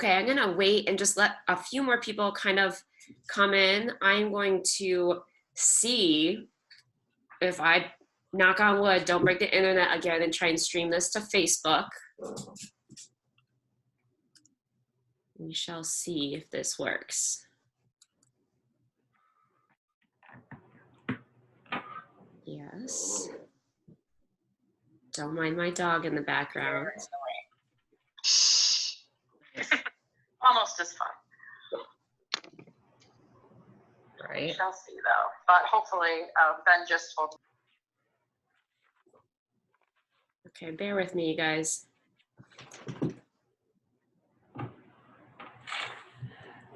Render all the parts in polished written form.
Okay, I'm gonna wait and just let a few more people kind of come in. I'm going to see if I, knock on wood, don't break the internet again and try and stream this to Facebook. We shall see if this works. Yes. Don't mind my dog in the background. Almost as fun. Right. We shall see though, but hopefully Ben just told me. Okay, bear with me, you guys.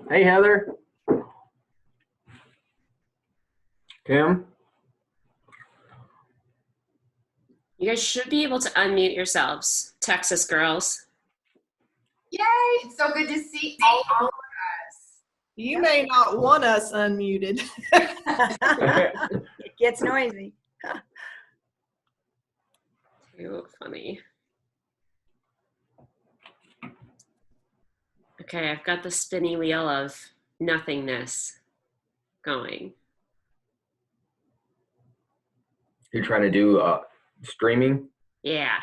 Hey, Heather. Kim. You guys should be able to unmute yourselves, Texas girls. Yay! It's so good to see all of us. You may not want us unmuted. It gets noisy. Too funny. Okay, I've got the spinny wheel of nothingness going. You're trying to do streaming? Yeah,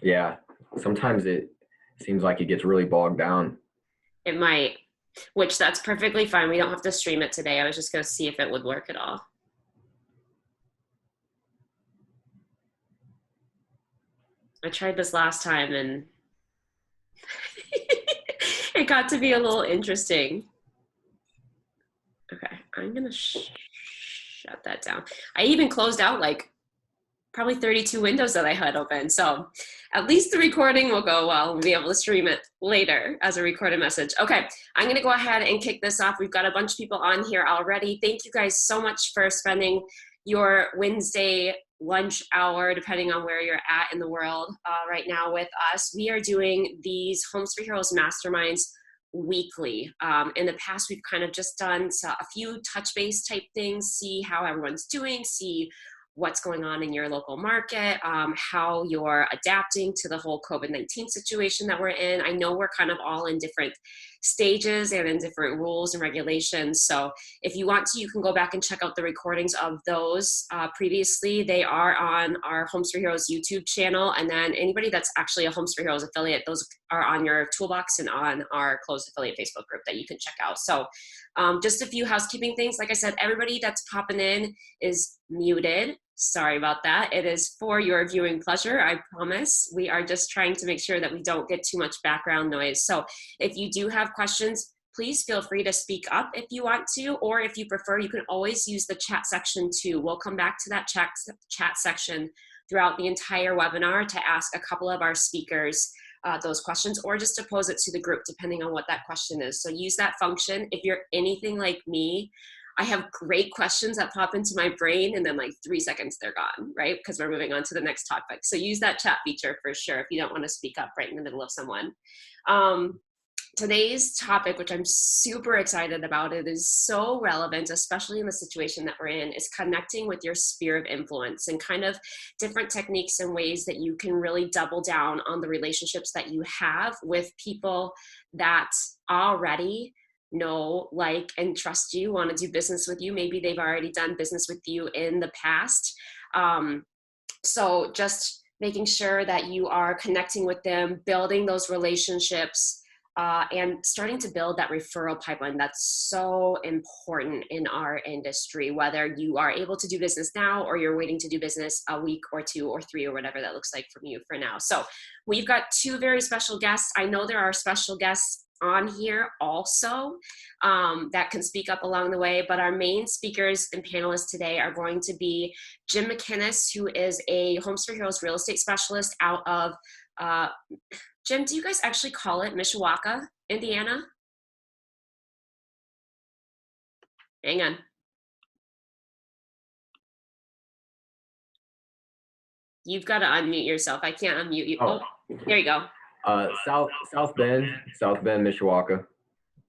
Yeah. Sometimes it seems like it gets really bogged down. it might, which that's perfectly fine. We don't have to stream it today. I was just going to see if it would work at all. I tried this last time and it got to be a little interesting. Okay, I'm going to shut that down. I even closed out like probably 32 windows that I had open. So at least the recording will go well. We'll be able to stream it later as a recorded message. Okay, I'm going to go ahead and kick this off. We've got a bunch of people on here already. Thank you guys so much for spending your Wednesday lunch hour, depending on where you're at in the world right now with us. We are doing these Homes for Heroes Masterminds weekly. In the past, we've kind of just done a few touch base type things, see how everyone's doing, see what's going on in your local market, how you're adapting to the whole COVID-19 situation that we're in. I know we're kind of all in different stages and in different rules and regulations. So if you want to, you can go back and check out the recordings of those previously. They are on our Homes for Heroes YouTube channel. And then anybody that's actually a Homes for Heroes affiliate, those are on your toolbox and on our closed affiliate Facebook group that you can check out. So just a few housekeeping things. Like I said, everybody that's popping in is muted. Sorry about that. It is for your viewing pleasure, I promise. We are just trying to make sure that we don't get too much background noise. So if you do have questions, please feel free to speak up if you want to, or if you prefer, you can always use the chat section too. We'll come back to that chat section throughout the entire webinar to ask a couple of our speakers those questions, or just to pose it to the group, depending on what that question is. So use that function. If you're anything like me, I have great questions that pop into my brain and then like 3 seconds they're gone, right? Because we're moving on to the next topic. So use that chat feature for sure if you don't want to speak up right in the middle of someone. Today's topic, which I'm super excited about, it is so relevant, especially in the situation that we're in, is connecting with your sphere of influence and kind of different techniques and ways that you can really double down on the relationships that you have with people that already know, like, and trust you, want to do business with you. Maybe they've already done business with you in the past. So just making sure that you are connecting with them, building those relationships, and starting to build that referral pipeline. That's so important in our industry, whether you are able to do business now or you're waiting to do business a week or 2 or 3 or whatever that looks like from you for now. So we've got 2 very special guests. I know there are special guests on here also that can speak up along the way, but our main speakers and panelists today are going to be Jim McKinniss, who is a Homes for Heroes real estate specialist out of Jim, do you guys actually call it Mishawaka, Indiana? Hang on. You've got to unmute yourself. I can't unmute you. Oh, there you go. South Bend, Mishawaka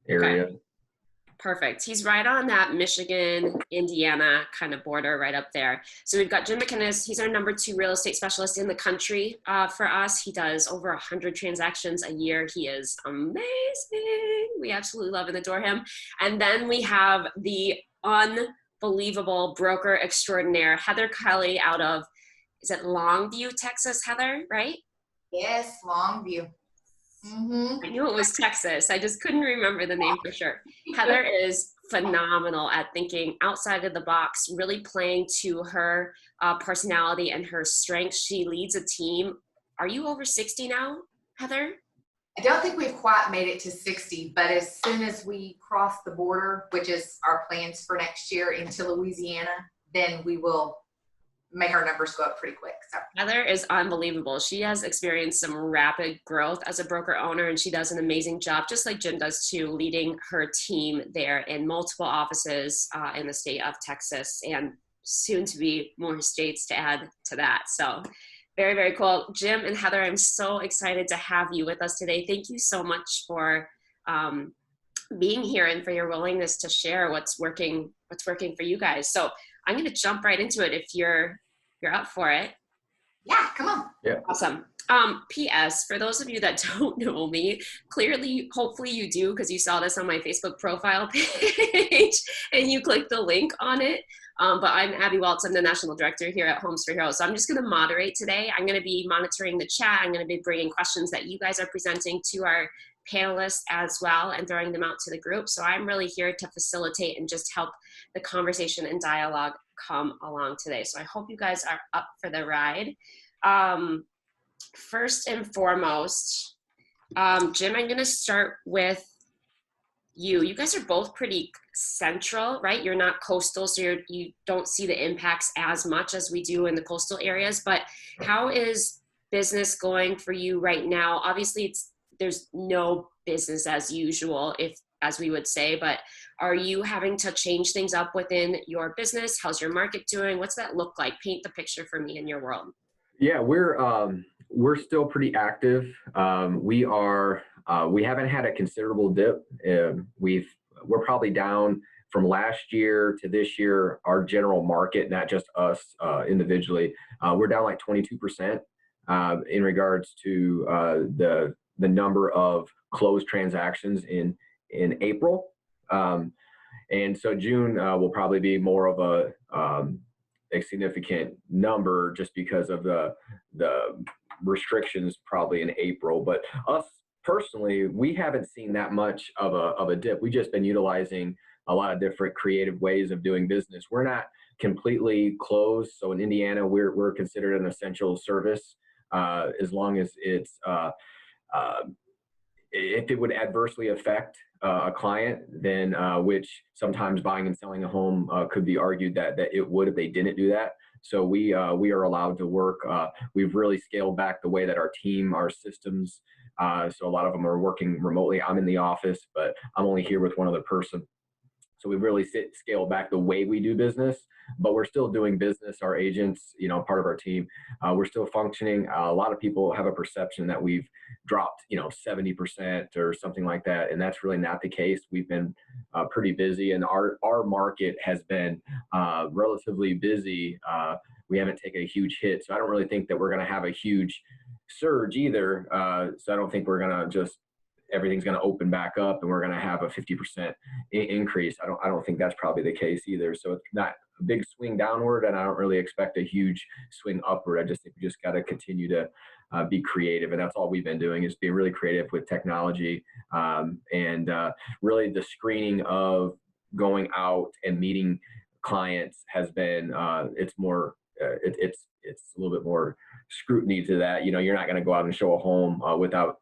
area. Okay. Perfect. He's right on that Michigan, Indiana kind of border right up there. So we've got Jim McKinnies. He's our number 2 real estate specialist in the country for us. He does over 100 transactions a year. He is amazing. We absolutely love and adore him. And then we have the unbelievable broker extraordinaire, Heather Kelly out of, is it Longview, Texas, Heather, right? Yes, Longview. Mm-hmm. I knew it was Texas. I just couldn't remember the name for sure. Heather is phenomenal at thinking outside of the box, really playing to her personality and her strengths. She leads a team. Are you over 60 now, Heather? I don't think we've quite made it to 60, but as soon as we cross the border, which is our plans for next year into Louisiana, then we will make our numbers go up pretty quick. So Heather is unbelievable. She has experienced some rapid growth as a broker owner, and she does an amazing job, just like Jim does too, leading her team there in multiple offices in the state of Texas, and soon to be more states to add to that. So very, very cool. Jim and Heather, I'm so excited to have you with us today. Thank you so much for being here and for your willingness to share what's working for you guys. So I'm going to jump right into it if you're up for it. yeah, come on. Yeah. Awesome. P.S. For those of you that don't know me, clearly, hopefully you do, because you saw this on my Facebook profile page and you clicked the link on it. But I'm Abby Waltz. I'm the National Director here at Homes for Heroes. So I'm just going to moderate today. I'm going to be monitoring the chat. I'm going to be bringing questions that you guys are presenting to our panelists as well and throwing them out to the group. So I'm really here to facilitate and just help the conversation and dialogue come along today. So I hope you guys are up for the ride. First and foremost, Jim, I'm going to start with you. You guys are both pretty central, right? You're not coastal, so you don't see the impacts as much as we do in the coastal areas. But how is business going for you right now? Obviously, there's no business as usual, as we would say, but are you having to change things up within your business? How's your market doing? What's that look like? Paint the picture for me in your world. Yeah, we're still pretty active. We haven't had a considerable dip. We're probably down from last year to this year. Our general market, not just us individually, we're down like 22% in regards to the number of closed transactions in April. And so June will probably be more of a significant number just because of the restrictions probably in April. But us personally, we haven't seen that much of a dip. We've just been utilizing a lot of different creative ways of doing business. We're not completely closed. So in Indiana, we're considered an essential service as long as it's if it would adversely affect a client, then which sometimes buying and selling a home could be argued that it would if they didn't do that. So we are allowed to work. We've really scaled back the way that our team, our systems. So a lot of them are working remotely. I'm in the office, but I'm only here with one other person. So we really scale back the way we do business, but we're still doing business. Our agents, part of our team, we're still functioning. A lot of people have a perception that we've dropped, 70% or something like that. And that's really not the case. We've been pretty busy, and our market has been relatively busy. We haven't taken a huge hit. So I don't really think that we're going to have a huge surge either. So I don't think we're going to everything's going to open back up and we're going to have a 50% increase. I don't think that's probably the case either. So it's not a big swing downward, and I don't really expect a huge swing upward. I just think we just got to continue to be creative. And that's all we've been doing, is being really creative with technology. And really the screening of going out and meeting clients has been, it's a little bit more scrutiny to that. You're not going to go out and show a home without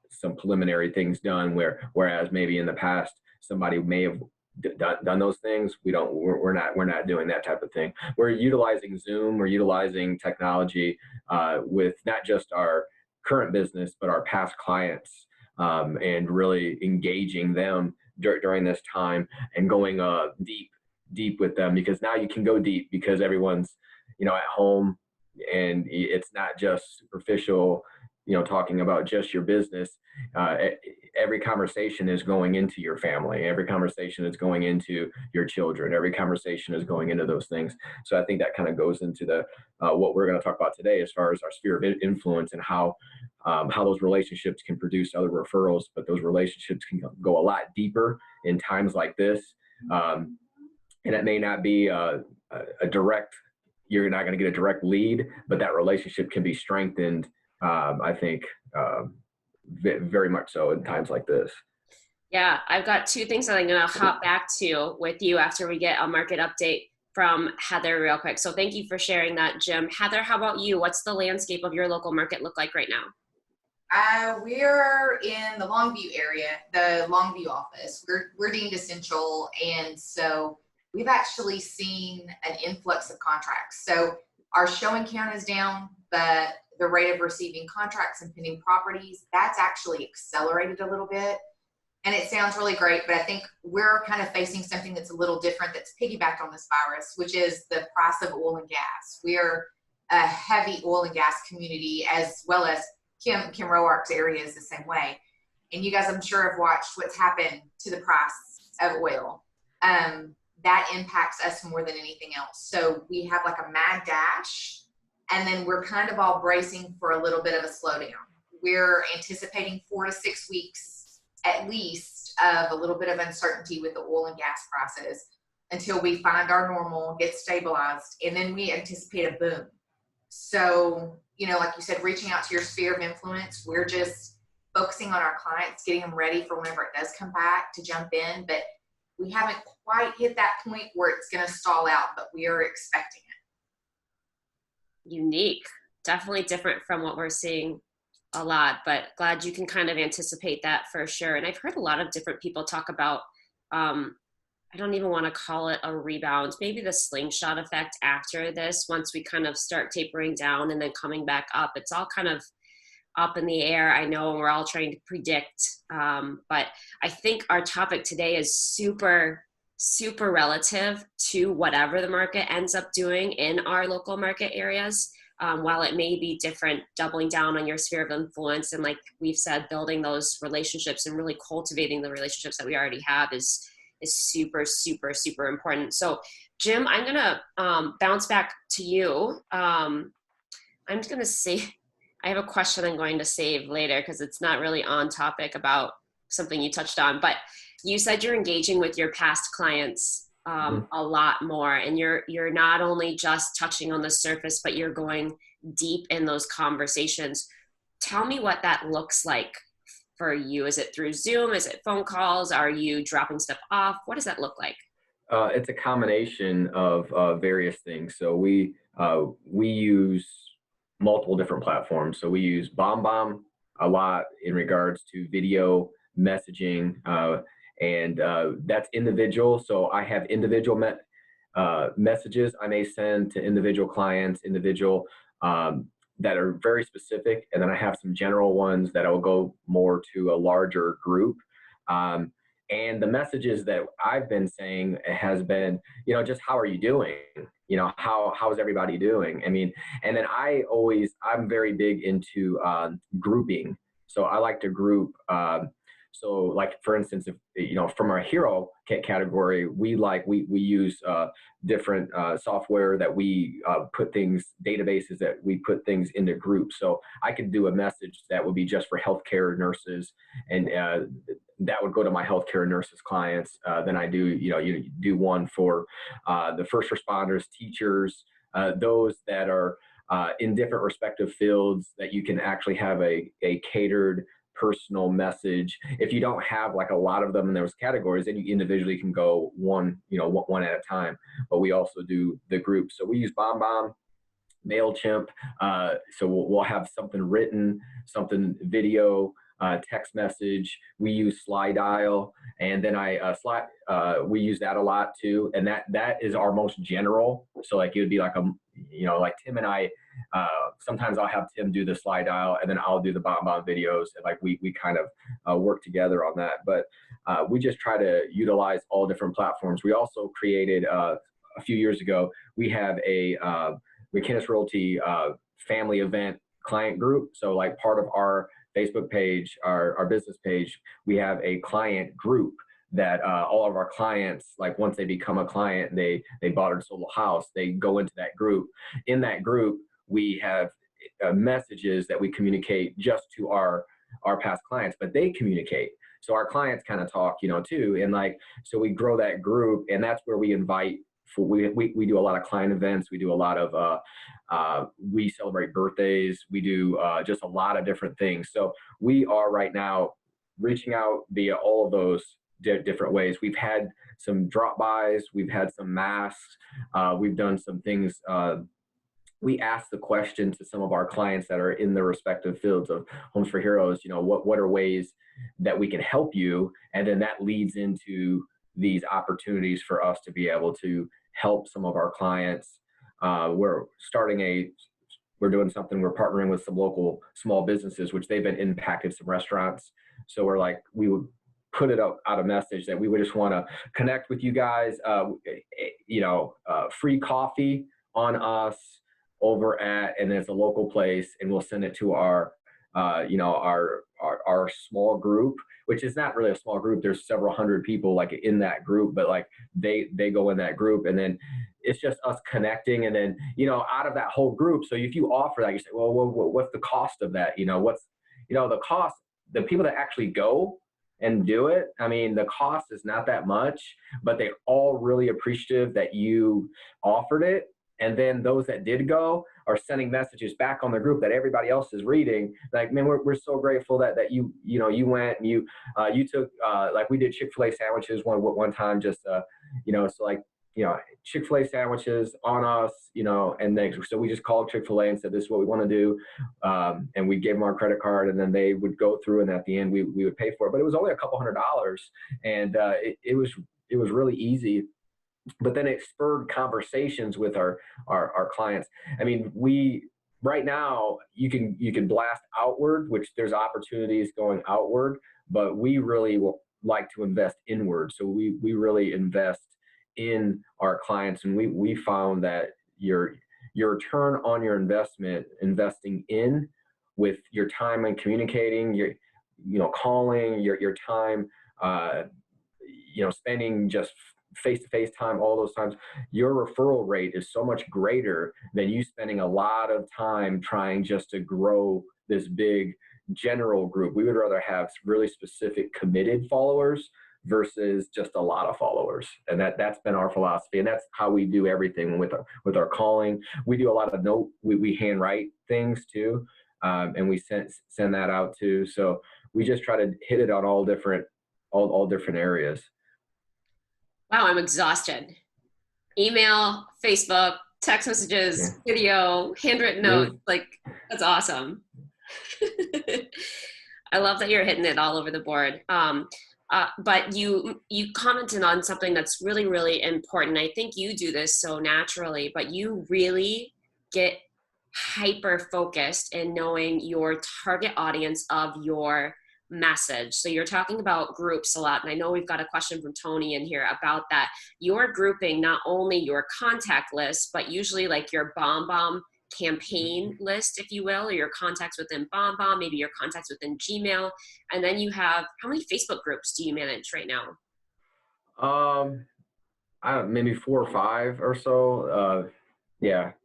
some preliminary things done, whereas maybe in the past somebody may have done those things. We're not doing that type of thing. We're utilizing Zoom, we're utilizing technology with not just our current business, but our past clients, and really engaging them during this time and going deep with them, because now you can go deep because everyone's, at home, and it's not just superficial talking about just your business, every conversation is going into your family. Every conversation is going into your children. Every conversation is going into those things. So I think that kind of goes into the what we're going to talk about today, as far as our sphere of influence and how those relationships can produce other referrals, but those relationships can go a lot deeper in times like this. And it may not be a direct, you're not going to get a direct lead, but that relationship can be strengthened, I think, very much so in times like this. Yeah, I've got two things that I'm going to hop back to with you after we get a market update from Heather real quick. So thank you for sharing that, Jim. Heather, how about you? What's the landscape of your local market look like right now? We're in the Longview area, the Longview office. We're deemed essential, and so we've actually seen an influx of contracts. So our showing count is down, but the rate of receiving contracts and pending properties, that's actually accelerated a little bit. And it sounds really great, but I think we're kind of facing something that's a little different, that's piggybacked on this virus, which is the price of oil and gas. We're a heavy oil and gas community, as well as Kim Roark's area is the same way. And you guys, I'm sure, have watched what's happened to the price of oil. That impacts us more than anything else. So we have like a mad dash, and then we're kind of all bracing for a little bit of a slowdown. We're anticipating 4 to 6 weeks at least of a little bit of uncertainty with the oil and gas prices until we find our normal, get stabilized, and then we anticipate a boom. So, like you said, reaching out to your sphere of influence, we're just focusing on our clients, getting them ready for whenever it does come back to jump in. But we haven't quite hit that point where it's going to stall out, but we are expecting it. Unique, definitely different from what we're seeing a lot, but glad you can kind of anticipate that for sure. And I've heard a lot of different people talk about, I don't even want to call it a rebound, maybe the slingshot effect after this, once we kind of start tapering down and then coming back up. It's all kind of up in the air. I know we're all trying to predict, but I think our topic today is super, super relative to whatever the market ends up doing in our local market areas. While it may be different, doubling down on your sphere of influence and, like we've said, building those relationships and really cultivating the relationships that we already have is super, super, super important. So Jim, I'm going to bounce back to you. I'm just going to say, I have a question I'm going to save later because it's not really on topic about something you touched on, but you said you're engaging with your past clients a lot more, and you're not only just touching on the surface, but you're going deep in those conversations. Tell me what that looks like for you. Is it through Zoom? Is it phone calls? Are you dropping stuff off? What does that look like? It's a combination of various things. So we use multiple different platforms. So we use BombBomb a lot in regards to video messaging, and that's individual. So I have individual messages I may send to individual clients, that are very specific. And then I have some general ones that I will go more to a larger group. And the messages that I've been saying has been, just how are you doing? How's everybody doing? I mean, and then I'm very big into grouping. So I like to group. So like, for instance, if, from our hero category, we use different software that we put databases that we put things into groups. So I could do a message that would be just for healthcare nurses, and that would go to my healthcare nurses clients. Then I do, you do one for the first responders, teachers, those that are in different respective fields, that you can actually have a catered personal message. If you don't have like a lot of them in those categories, then you individually can go one at a time. But we also do the group. So we use BombBomb, MailChimp. So we'll have something written, something video, text message. We use SlideDial, and then we use that a lot too. And that is our most general. So like it would be like like Tim and I. Sometimes I'll have Tim do the SlideDial, and then I'll do the BombBomb videos, and like we kind of work together on that. But we just try to utilize all different platforms. We also created a few years ago. We have a McKinnis Realty family event client group. So like part of our Facebook page, our business page, we have a client group that all of our clients, like once they become a client, they bought or sold a house, they go into that group. In that group, we have messages that we communicate just to our past clients, but they communicate. So our clients kind of talk, too. And like, so we grow that group, and that's where we invite we do a lot of client events. We do a lot of, we celebrate birthdays. We do just a lot of different things. So we are right now reaching out via all of those different ways. We've had some drop-bys. We've had some masks. We've done some things. We ask the question to some of our clients that are in their respective fields of Homes for Heroes, what are ways that we can help you? And then that leads into these opportunities for us to be able to help some of our clients. We're doing something, we're partnering with some local small businesses, which they've been impacted, some restaurants. So we would put it out a message that we would just want to connect with you guys, free coffee on us over at, and it's a local place, and we'll send it to our small group, which is not really a small group. There's several hundred people like in that group, but like they go in that group, and then it's just us connecting. And then, out of that whole group. So if you offer that, you say, well, what's the cost of that? What's the cost, the people that actually go and do it. I mean, the cost is not that much, but they're all really appreciative that you offered it. And then those that did go are sending messages back on the group that everybody else is reading. Like, man, we're so grateful that you went and you took, like we did Chick-fil-A sandwiches one time, just, Chick-fil-A sandwiches on us, and so we just called Chick-fil-A and said, this is what we want to do. And we gave them our credit card, and then they would go through, and at the end we would pay for it. But it was only a couple $100, and it was really easy. But then it spurred conversations with our clients. I mean, right now you can blast outward, which there's opportunities going outward, but we really like to invest inward. So we really invest in our clients, and we found that your return on your investment, investing in with your time and communicating, your calling, your time, spending just face-to-face time, all those times, your referral rate is so much greater than you spending a lot of time trying just to grow this big general group. We would rather have really specific committed followers versus just a lot of followers. And that's been our philosophy. And that's how we do everything with our calling. We do a lot of we handwrite things too. And we send that out too. So we just try to hit it on all different areas. Wow, I'm exhausted. Email, Facebook, text messages, video, handwritten notes, like that's awesome. I love that you're hitting it all over the board. But you commented on something that's really, really important. I think you do this so naturally, but you really get hyper focused in knowing your target audience of your message. So you're talking about groups a lot, and I know we've got a question from Tony in here about that. You're grouping not only your contact list, but usually like your BombBomb campaign list, if you will, or your contacts within BombBomb, maybe your contacts within Gmail, and then you have, how many Facebook groups do you manage right now? Maybe 4 or 5 or so.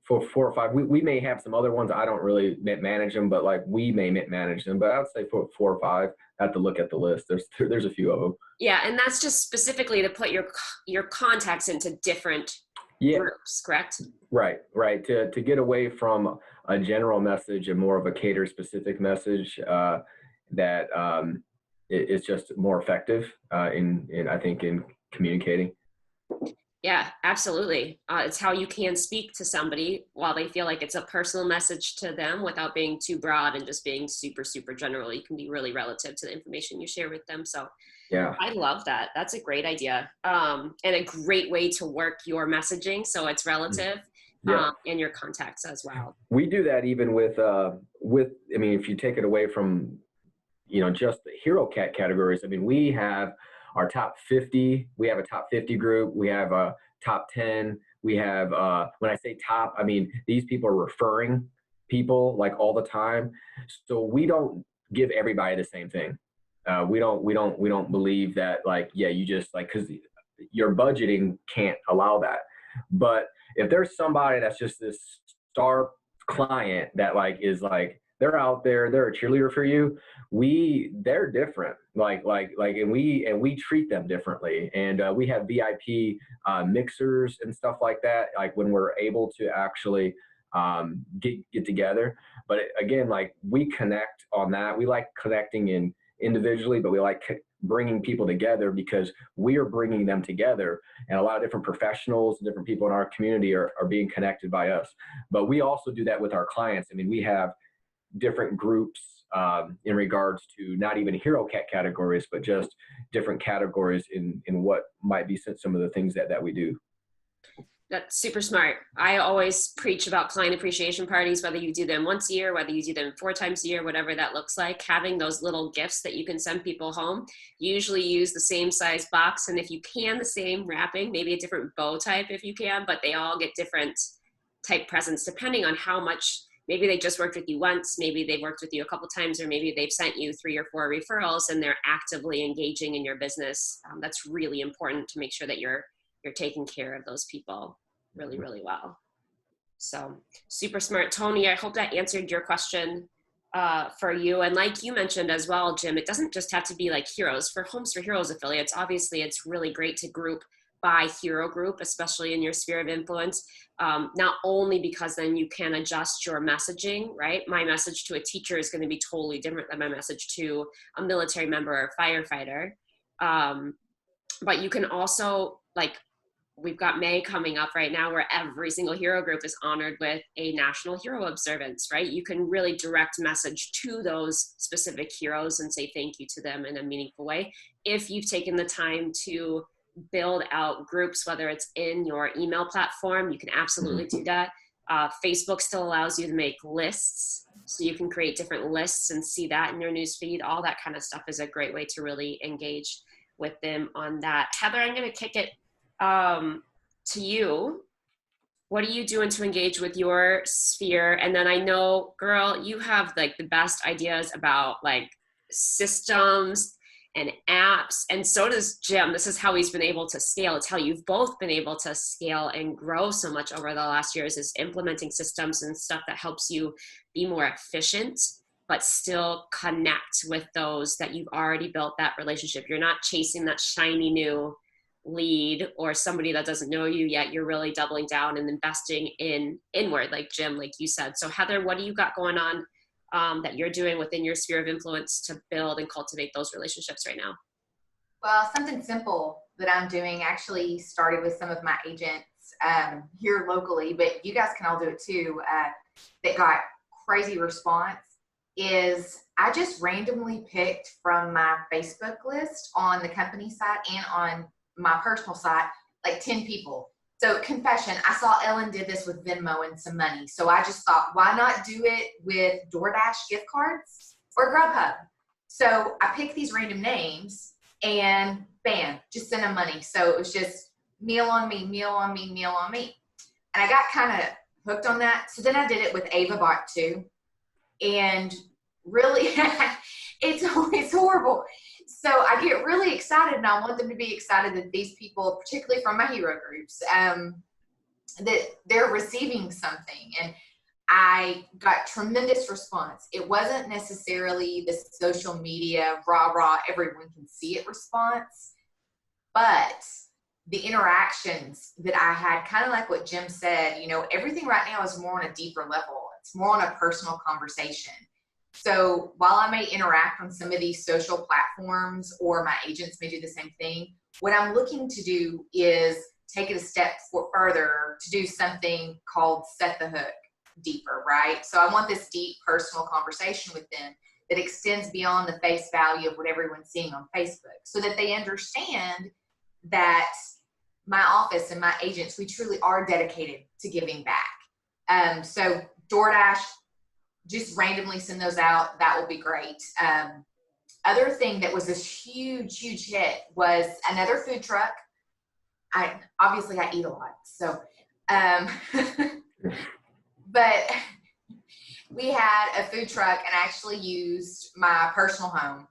Four or 5. We may have some other ones. I don't really manage them, but like we may manage them. But I would say 4 or 5. I have to look at the list. There's a few of them. Yeah, and that's just specifically to put your contacts into different groups, correct? Right. To get away from a general message and more of a cater specific message that it's just more effective in I think in communicating. Yeah, absolutely. It's how you can speak to somebody while they feel like it's a personal message to them without being too broad and just being super, super general. You can be really relative to the information you share with them. So yeah, I love that. That's a great idea. And a great way to work your messaging so it's relative and your contacts as well. We do that even with, I mean, if you take it away from, just the hero categories, I mean, we have our top 50, we have a top 50 group, we have a top 10, we have, when I say top, I mean, these people are referring people like all the time. So we don't give everybody the same thing. We don't believe that like, yeah, you just like, cause your budgeting can't allow that. But if there's somebody that's just this star client that like, is like, they're out there, they're a cheerleader for you. They're different. And we treat them differently. And we have VIP mixers and stuff like that. Like when we're able to actually get together. But again, like we connect on that. We like connecting in individually, but we like bringing people together because we are bringing them together, and a lot of different professionals and different people in our community are being connected by us. But we also do that with our clients. I mean, we have different groups in regards to not even hero cat categories, but just different categories in what might be some of the things that we do. That's super smart. I always preach about client appreciation parties, whether you do them once a year, whether you do them 4 times a year, whatever that looks like. Having those little gifts that you can send people home, usually use the same size box. And if you can, the same wrapping, maybe a different bow type if you can, but they all get different type presents depending on how much. Maybe they just worked with you once, maybe they've worked with you a couple times, or maybe they've sent you 3 or 4 referrals and they're actively engaging in your business. That's really important to make sure that you're taking care of those people really, really well. So super smart. Tony, I hope that answered your question for you. And like you mentioned as well, Jim, it doesn't just have to be like Heroes. For Homes for Heroes affiliates, obviously it's really great to group by hero group, especially in your sphere of influence, not only because then you can adjust your messaging, right? My message to a teacher is going to be totally different than my message to a military member or firefighter. But you can also, like, we've got May coming up right now where every single hero group is honored with a national hero observance, right? You can really direct message to those specific heroes and say thank you to them in a meaningful way. If you've taken the time to build out groups, whether it's in your email platform, you can absolutely do that. Facebook still allows you to make lists, so you can create different lists and see that in your newsfeed. All that kind of stuff is a great way to really engage with them on that. Heather, I'm going to kick it to you. What are you doing to engage with your sphere? And then I know, girl, you have like the best ideas about like systems and apps, and so does Jim. This is how he's been able to scale. It's how you've both been able to scale and grow so much over the last years, is implementing systems and stuff that helps you be more efficient, but still connect with those that you've already built that relationship. You're not chasing that shiny new lead or somebody that doesn't know you yet. You're really doubling down and investing in inward, like Jim, like you said. So Heather, what do you got going on that you're doing within your sphere of influence to build and cultivate those relationships right now? Well, something simple that I'm doing actually started with some of my agents here locally, but you guys can all do it too, that got crazy response, is I just randomly picked from my Facebook list on the company site and on my personal site, like 10 people. So confession, I saw Ellen did this with Venmo and some money. So I just thought, why not do it with DoorDash gift cards or Grubhub? So I picked these random names and bam, just send them money. So it was just meal on me, meal on me, meal on me. And I got kind of hooked on that. So then I did it with AvaBot too. And really, it's horrible. So I get really excited, and I want them to be excited that these people, particularly from my hero groups, that they're receiving something. And I got tremendous response. It wasn't necessarily the social media, rah, everyone can see it response, but the interactions that I had, kind of like what Jim said, you know, everything right now is more on a deeper level. It's more on a personal conversation. So while I may interact on some of these social platforms, or my agents may do the same thing, what I'm looking to do is take it a step further to do something called set the hook deeper, right? So I want this deep personal conversation with them that extends beyond the face value of what everyone's seeing on Facebook, so that they understand that my office and my agents, we truly are dedicated to giving back. So DoorDash, just randomly send those out. That will be great. Other thing that was a huge hit was another food truck. I eat a lot. So, but We had a food truck and actually used my personal home,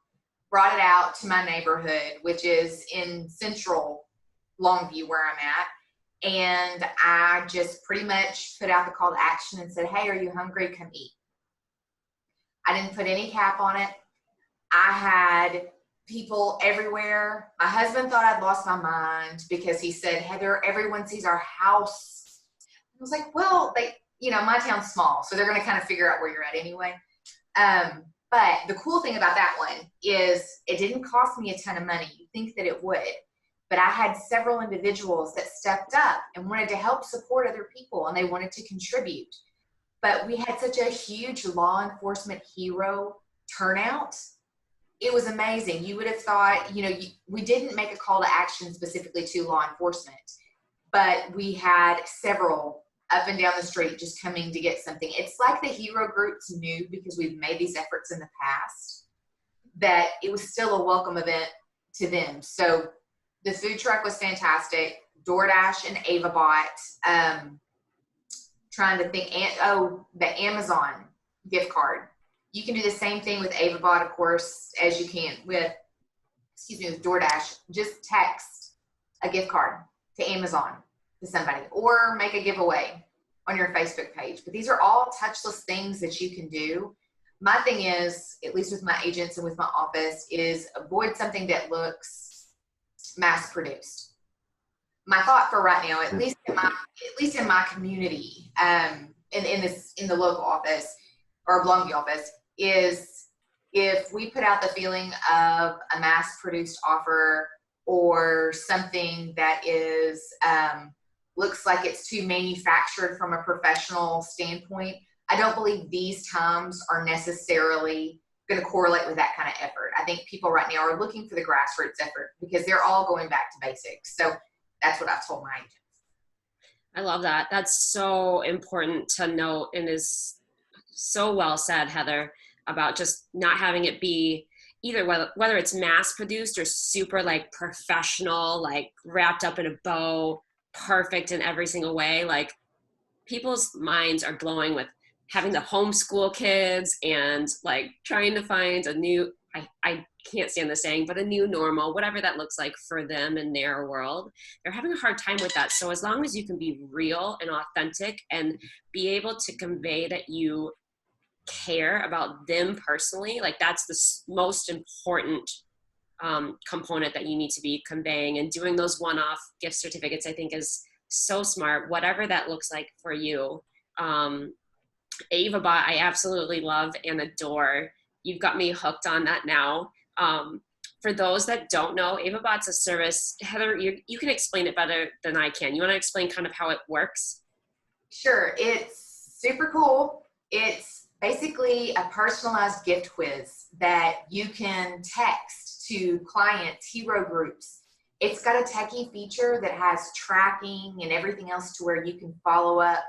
brought it out to my neighborhood, which is in central Longview where I'm at. And I just pretty much put out the call to action and said, hey, are you hungry? Come eat. I didn't put any cap on it. I had people everywhere. My husband thought I'd lost my mind because he said, Heather, everyone sees our house. I was like, well, my town's small, so they're going to kind of figure out where you're at anyway. But the cool thing about that one is it didn't cost me a ton of money. You'd think that it would. But I had several individuals that stepped up and wanted to help support other people, and they wanted to contribute. But we had such a huge law enforcement hero turnout. It was amazing. You would have thought, we didn't make a call to action specifically to law enforcement, but we had several up and down the street just coming to get something. It's like the hero groups knew, because we've made these efforts in the past, that it was still a welcome event to them. So the food truck was fantastic. DoorDash and AvaBot, trying to think, the Amazon gift card. You can do the same thing with AvaBot, of course, as you can with DoorDash. Just text a gift card to Amazon to somebody, or make a giveaway on your Facebook page. But these are all touchless things that you can do. My thing is, at least with my agents and with my office, is avoid something that looks mass produced. My thought for right now, at least in my community, in the local office or Longview office, is if we put out the feeling of a mass produced offer or something that is looks like it's too manufactured from a professional standpoint, I don't believe these times are necessarily going to correlate with that kind of effort. I think people right now are looking for the grassroots effort because they're all going back to basics. So that's what I've told my agents. I love that. That's so important to note, and is so well said, Heather, about just not having it be either whether it's mass produced or super like professional, like wrapped up in a bow, perfect in every single way. Like, people's minds are blowing with having to homeschool kids and like trying to find a new, I can't stand the saying, but a new normal, whatever that looks like for them in their world. They're having a hard time with that. So as long as you can be real and authentic and be able to convey that you care about them personally, like that's the most important component that you need to be conveying. And doing those one-off gift certificates, I think, is so smart, whatever that looks like for you. AvaBot, I absolutely love and adore. You've got me hooked on that now. For those that don't know, AvaBot's a service. Heather, you can explain it better than I can. You want to explain kind of how it works? Sure. It's super cool. It's basically a personalized gift quiz that you can text to clients, hero groups. It's got a techie feature that has tracking and everything else to where you can follow up,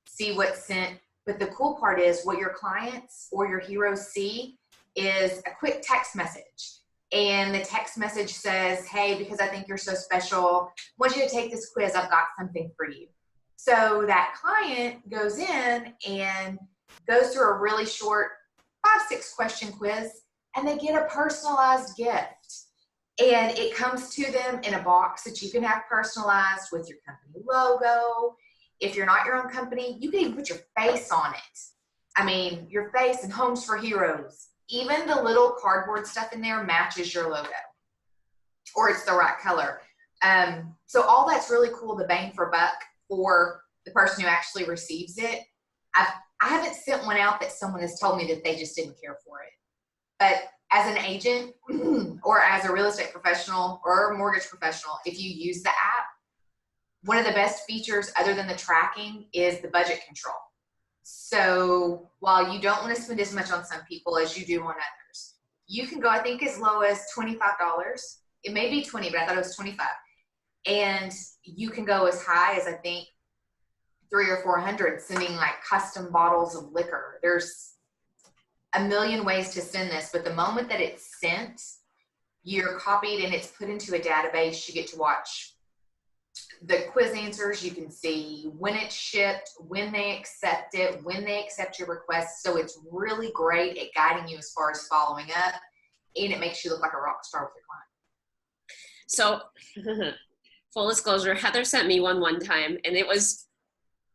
see what's sent. But the cool part is what your clients or your heroes see is a quick text message. And the text message says, hey, because I think you're so special, I want you to take this quiz. I've got something for you. So that client goes in and goes through a really short 5-6 question quiz, and they get a personalized gift. And it comes to them in a box that you can have personalized with your company logo. If you're not your own company, you can even put your face on it. I mean, your face and Homes for Heroes. Even the little cardboard stuff in there matches your logo, or it's the right color. So all that's really cool, the bang for buck for the person who actually receives it. I haven't sent one out that someone has told me that they just didn't care for it. But as an agent or as a real estate professional or a mortgage professional, if you use the app, one of the best features other than the tracking is the budget control. So while you don't want to spend as much on some people as you do on others, you can go, I think, as low as $25. It may be 20, but I thought it was 25. And you can go as high as, I think, 300 or 400, sending like custom bottles of liquor. There's a million ways to send this, but the moment that it's sent, you're copied and it's put into a database. You get to watch the quiz answers. You can see when it's shipped, when they accept it, when they accept your request. So it's really great at guiding you as far as following up, and it makes you look like a rock star with your client. So full disclosure, Heather sent me one time, and it was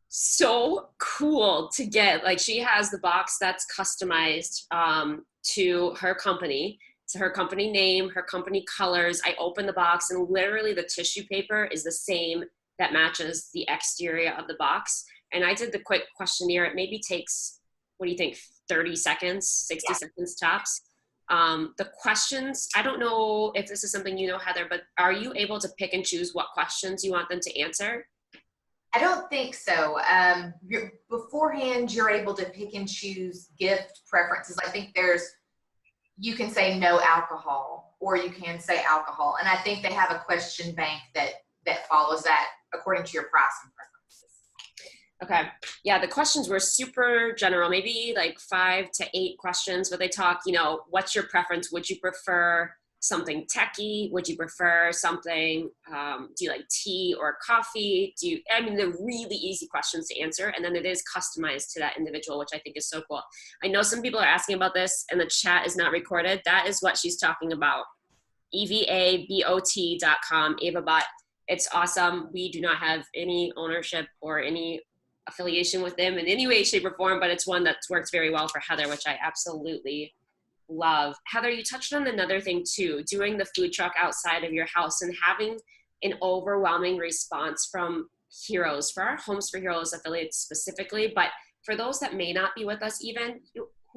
so cool to get. Like, she has the box that's customized to her company. So her company name, her company colors. I open the box, and literally the tissue paper is the same that matches the exterior of the box. And I did the quick questionnaire. It maybe takes, what do you think, 30 seconds, 60 seconds tops. The questions, I don't know if this is something you know, Heather, but are you able to pick and choose what questions you want them to answer? I don't think so. Beforehand, you're able to pick and choose gift preferences. I think you can say no alcohol, or you can say alcohol. And I think they have a question bank that follows that according to your price and preferences. Okay. Yeah, the questions were super general, maybe like 5 to 8 questions, but they talk, what's your preference? Would you prefer something techie? Would you prefer something, do you like tea or coffee? They're really easy questions to answer. And then it is customized to that individual, which I think is so cool. I know some people are asking about this, and the chat is not recorded. That is what she's talking about. EVABOT.com, AvaBot. It's awesome. We do not have any ownership or any affiliation with them in any way, shape, or form, but it's one that's worked very well for Heather, which I absolutely love. Heather, you touched on another thing too, doing the food truck outside of your house and having an overwhelming response from Heroes, for our Homes for Heroes affiliates specifically, but for those that may not be with us, even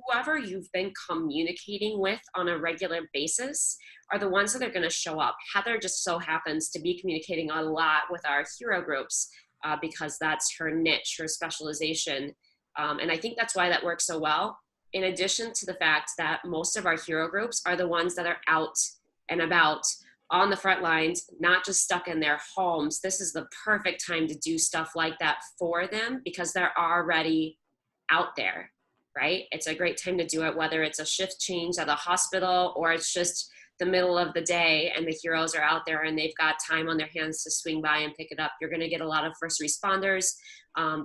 whoever you've been communicating with on a regular basis are the ones that are going to show up. Heather just so happens to be communicating a lot with our hero groups because that's her niche, her specialization. And I think that's why that works so well. In addition to the fact that most of our hero groups are the ones that are out and about on the front lines, not just stuck in their homes. This is the perfect time to do stuff like that for them because they're already out there, right? It's a great time to do it, whether it's a shift change at a hospital or it's just the middle of the day and the heroes are out there and they've got time on their hands to swing by and pick it up. You're going to get a lot of first responders,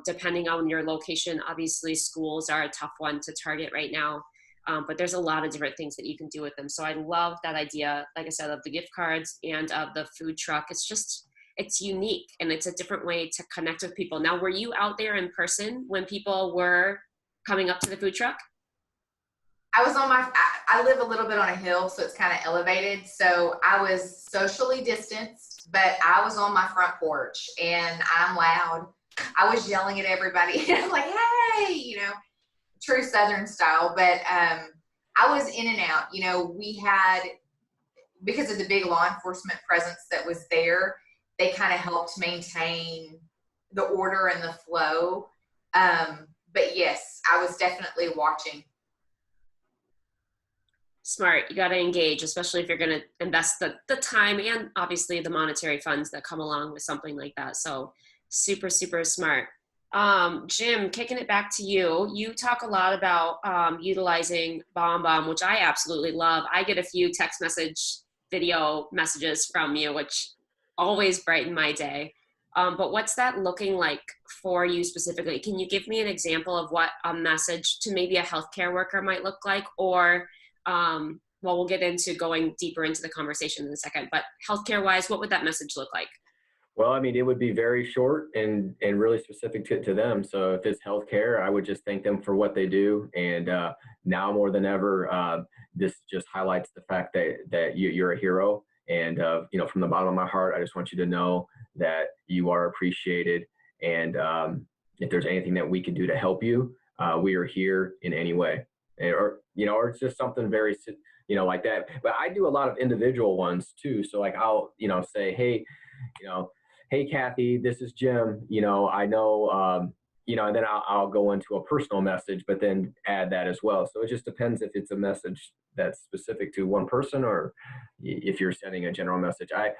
depending on your location. Obviously, schools are a tough one to target right now, but there's a lot of different things that you can do with them. So I love that idea, like I said, of the gift cards and of the food truck. It's unique and it's a different way to connect with people. Now, were you out there in person when people were coming up to the food truck? I live a little bit on a hill, so it's kind of elevated. So I was socially distanced, but I was on my front porch and I'm loud. I was yelling at everybody. I'm like, hey, true Southern style. But I was in and out. We had, because of the big law enforcement presence that was there, they kind of helped maintain the order and the flow. But yes, I was definitely watching. Smart. You got to engage, especially if you're going to invest the time and obviously the monetary funds that come along with something like that. So super, super smart. Jim, kicking it back to you. You talk a lot about utilizing BombBomb, which I absolutely love. I get a few text video messages from you, which always brighten my day. But what's that looking like for you specifically? Can you give me an example of what a message to maybe a healthcare worker might look like? Or we'll get into going deeper into the conversation in a second, but healthcare wise, what would that message look like? Well, it would be very short and really specific to them. So if it's healthcare, I would just thank them for what they do. And now more than ever, this just highlights the fact that you're a hero. And, from the bottom of my heart, I just want you to know that you are appreciated. And if there's anything that we can do to help you, we are here in any way. Or it's just something very, like that. But I do a lot of individual ones too. So like I'll, say, hey, hey, Kathy, this is Jim. I know, and then I'll go into a personal message, but then add that as well. So it just depends if it's a message that's specific to one person or if you're sending a general message. I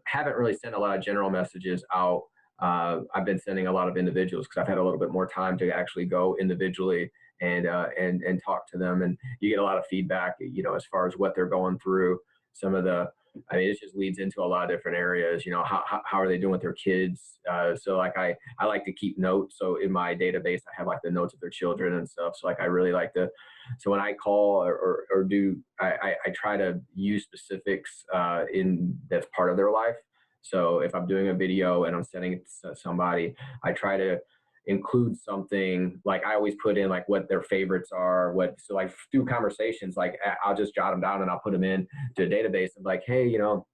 haven't really sent a lot of general messages out. I've been sending a lot of individuals because I've had a little bit more time to actually go individually and talk to them, and you get a lot of feedback, as far as what they're going through, some of the I mean, it just leads into a lot of different areas. You know, how are they doing with their kids? So like I like to keep notes. So in my database, I have like the notes of their children and stuff. So like I really like to. So when I call or do, I try to use specifics in that's part of their life. So if I'm doing a video and I'm sending it to somebody, I try to include something. Like I always put in like what their favorites are, so like through conversations, like I'll just jot them down and I'll put them in to a database of like, hey, you know,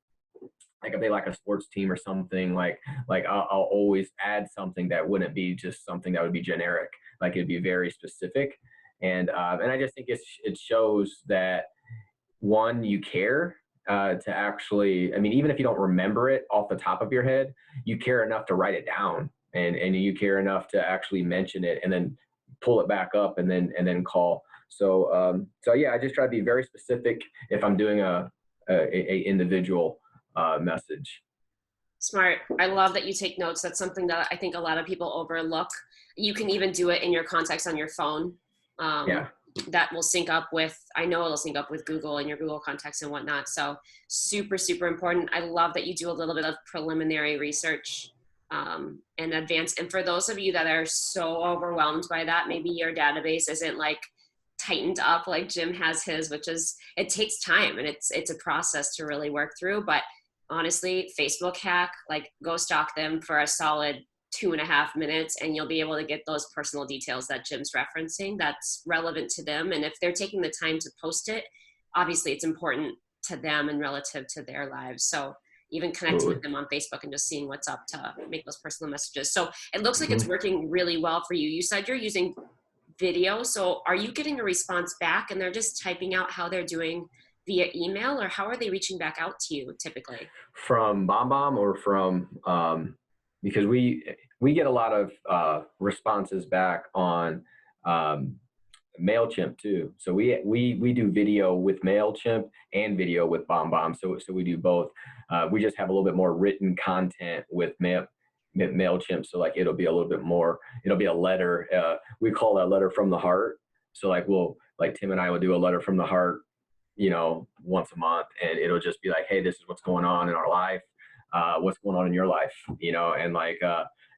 like if they like a sports team or something, like I'll always add something that wouldn't be just something that would be generic. Like it'd be very specific. And I just think it shows that one, you care to actually, I mean, even if you don't remember it off the top of your head, you care enough to write it down, and you care enough to actually mention it and then pull it back up and then call. So yeah, I just try to be very specific if I'm doing a individual message. Smart. I love that you take notes. That's something that I think a lot of people overlook. You can even do it in your contacts on your phone. Yeah. That will sync up with, I know it'll sync up with Google and your Google contacts and whatnot. So super, super important. I love that you do a little bit of preliminary research in advance. And for those of you that are so overwhelmed by that, maybe your database isn't like tightened up like Jim has his, which is, it takes time and it's a process to really work through. But honestly, Facebook hack, like go stalk them for a solid 2.5 minutes and you'll be able to get those personal details that Jim's referencing that's relevant to them. And if they're taking the time to post it, obviously it's important to them and relative to their lives. So even connecting with them on Facebook and just seeing what's up to make those personal messages. So it looks like it's working really well for you. You said you're using video. So are you getting a response back and they're just typing out how they're doing via email, or how are they reaching back out to you typically? From BombBomb or from, because we get a lot of responses back on MailChimp too. So we do video with MailChimp and video with BombBomb. So we do both. We just have a little bit more written content with MailChimp. So like it'll be a little bit more. It'll be a letter. We call that letter from the heart. So like Tim and I will do a letter from the heart, you know, once a month, and it'll just be like, hey, this is what's going on in our life. What's going on in your life, you know, and like,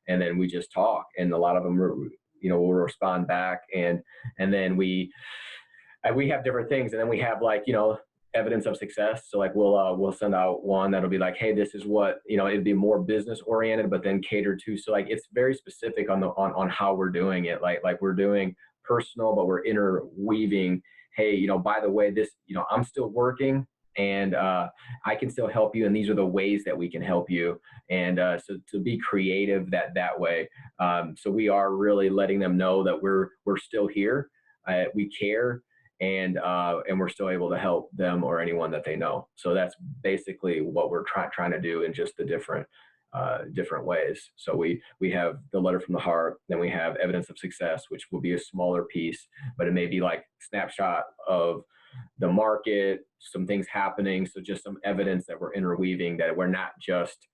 and then we just talk, and a lot of them, you know, will respond back, and then we have different things, and then we have like, you know, evidence of success. So like we'll send out one that'll be like, hey, this is what, you know, it'd be more business oriented, but then catered to. So like it's very specific on how we're doing it. Like we're doing personal, but we're interweaving. Hey, you know, by the way, this, you know, I'm still working. And I can still help you, and these are the ways that we can help you. And so to be creative that way. So we are really letting them know that we're still here, we care, and we're still able to help them or anyone that they know. So that's basically what we're trying to do in just the different ways. So we have the letter from the heart, then we have evidence of success, which will be a smaller piece, but it may be like snapshot of the market, some things happening. So just some evidence that we're interweaving, that we're not just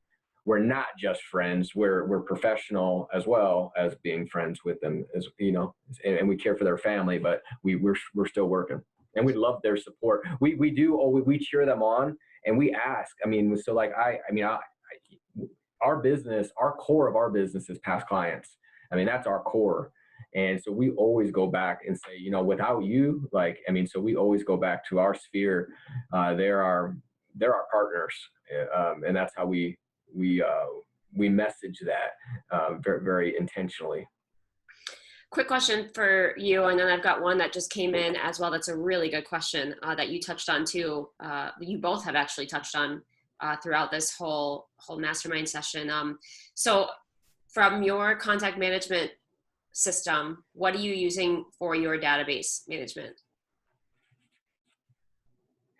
friends. We're professional as well as being friends with them, as you know, and we care for their family, but we're still working, and we love their support. We cheer them on, and we ask. I mean, so like our business, our core of our business is past clients. I mean, that's our core. And so we always go back and say, you know, without you, like, I mean, so we always go back to our sphere. They're our partners. And that's how we message that very, very intentionally. Quick question for you, and then I've got one that just came in as well. That's a really good question that you touched on too. You both have actually touched on throughout this whole mastermind session. So from your contact management system, what are you using for your database management?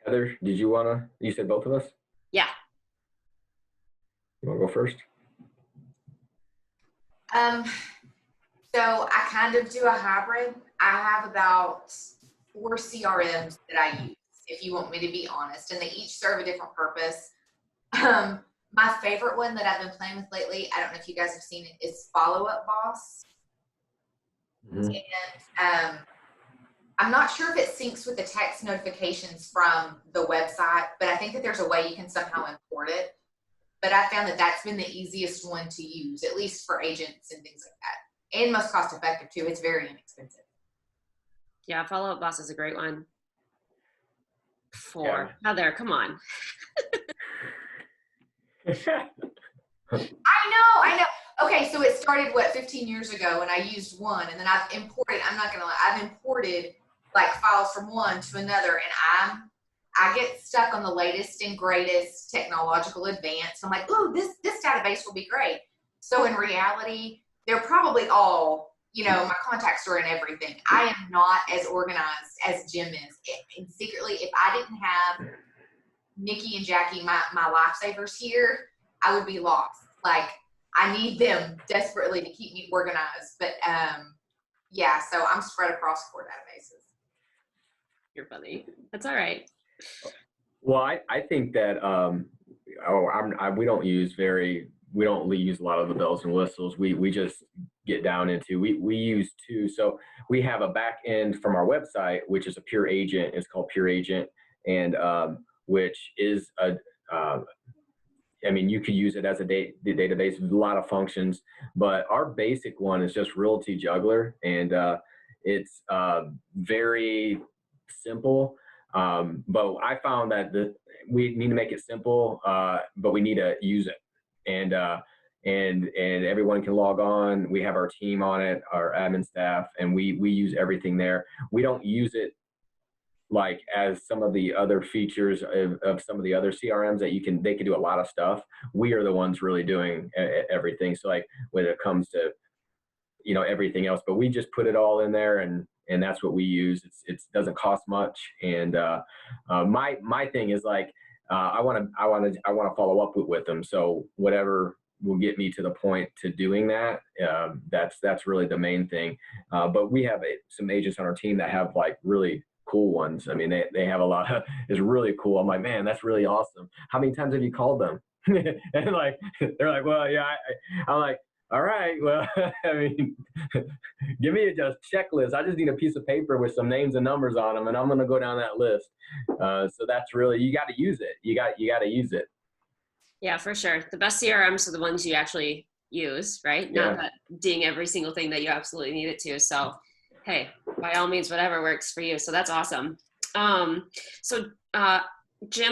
Heather, you said both of us? Yeah. You want to go first? So I kind of do a hybrid. I have about 4 CRMs that I use, if you want me to be honest, and they each serve a different purpose. My favorite one that I've been playing with lately, I don't know if you guys have seen it, is Follow Up Boss. Mm-hmm. And I'm not sure if it syncs with the text notifications from the website, but I think that there's a way you can somehow import it. But I found that that's been the easiest one to use, at least for agents and things like that. And most cost effective too. It's very inexpensive. Yeah, Follow Up Boss is a great one. Heather, come on. I know. Okay, so it started, 15 years ago, and I used one, and then I've imported, I'm not gonna lie, I've imported like files from one to another, and I get stuck on the latest and greatest technological advance. I'm like, ooh, this database will be great. So in reality, they're probably all, my contacts are in everything. I am not as organized as Jim is. And secretly, if I didn't have Nikki and Jackie, my lifesavers here, I would be lost. Like, I need them desperately to keep me organized. But yeah, so I'm spread across 4 databases. You're funny. That's all right. Well, I think that we don't use a lot of the bells and whistles. We just get down into we use 2. So we have a back end from our website, which is a pure agent. It's called Pure Agent, and which is you could use it as the database, a lot of functions, but our basic one is just Realty Juggler, and it's very simple. But I found that we need to make it simple, but we need to use it, and everyone can log on. We have our team on it, our admin staff, and we use everything there. We don't use it like as some of the other features of some of the other CRMs that they can do a lot of stuff. We are the ones really doing everything. So like when it comes to, everything else, but we just put it all in there, and that's what we use. It doesn't cost much. And my thing is like, I want to follow up with them. So whatever will get me to the point to doing that, that's really the main thing. But we have some agents on our team that have like really cool ones. I mean, they have a lot of, it's really cool. I'm like, man, that's really awesome. How many times have you called them? And like, they're like, well, yeah, I'm like, all right, well, I mean, give me a checklist. I just need a piece of paper with some names and numbers on them, and I'm going to go down that list. So that's really, you got to use it. You got to use it. Yeah, for sure. The best CRMs are the ones you actually use, right? Yeah. Not that ding every single thing that you absolutely need it to. So, hey, by all means, whatever works for you. So that's awesome. Jim,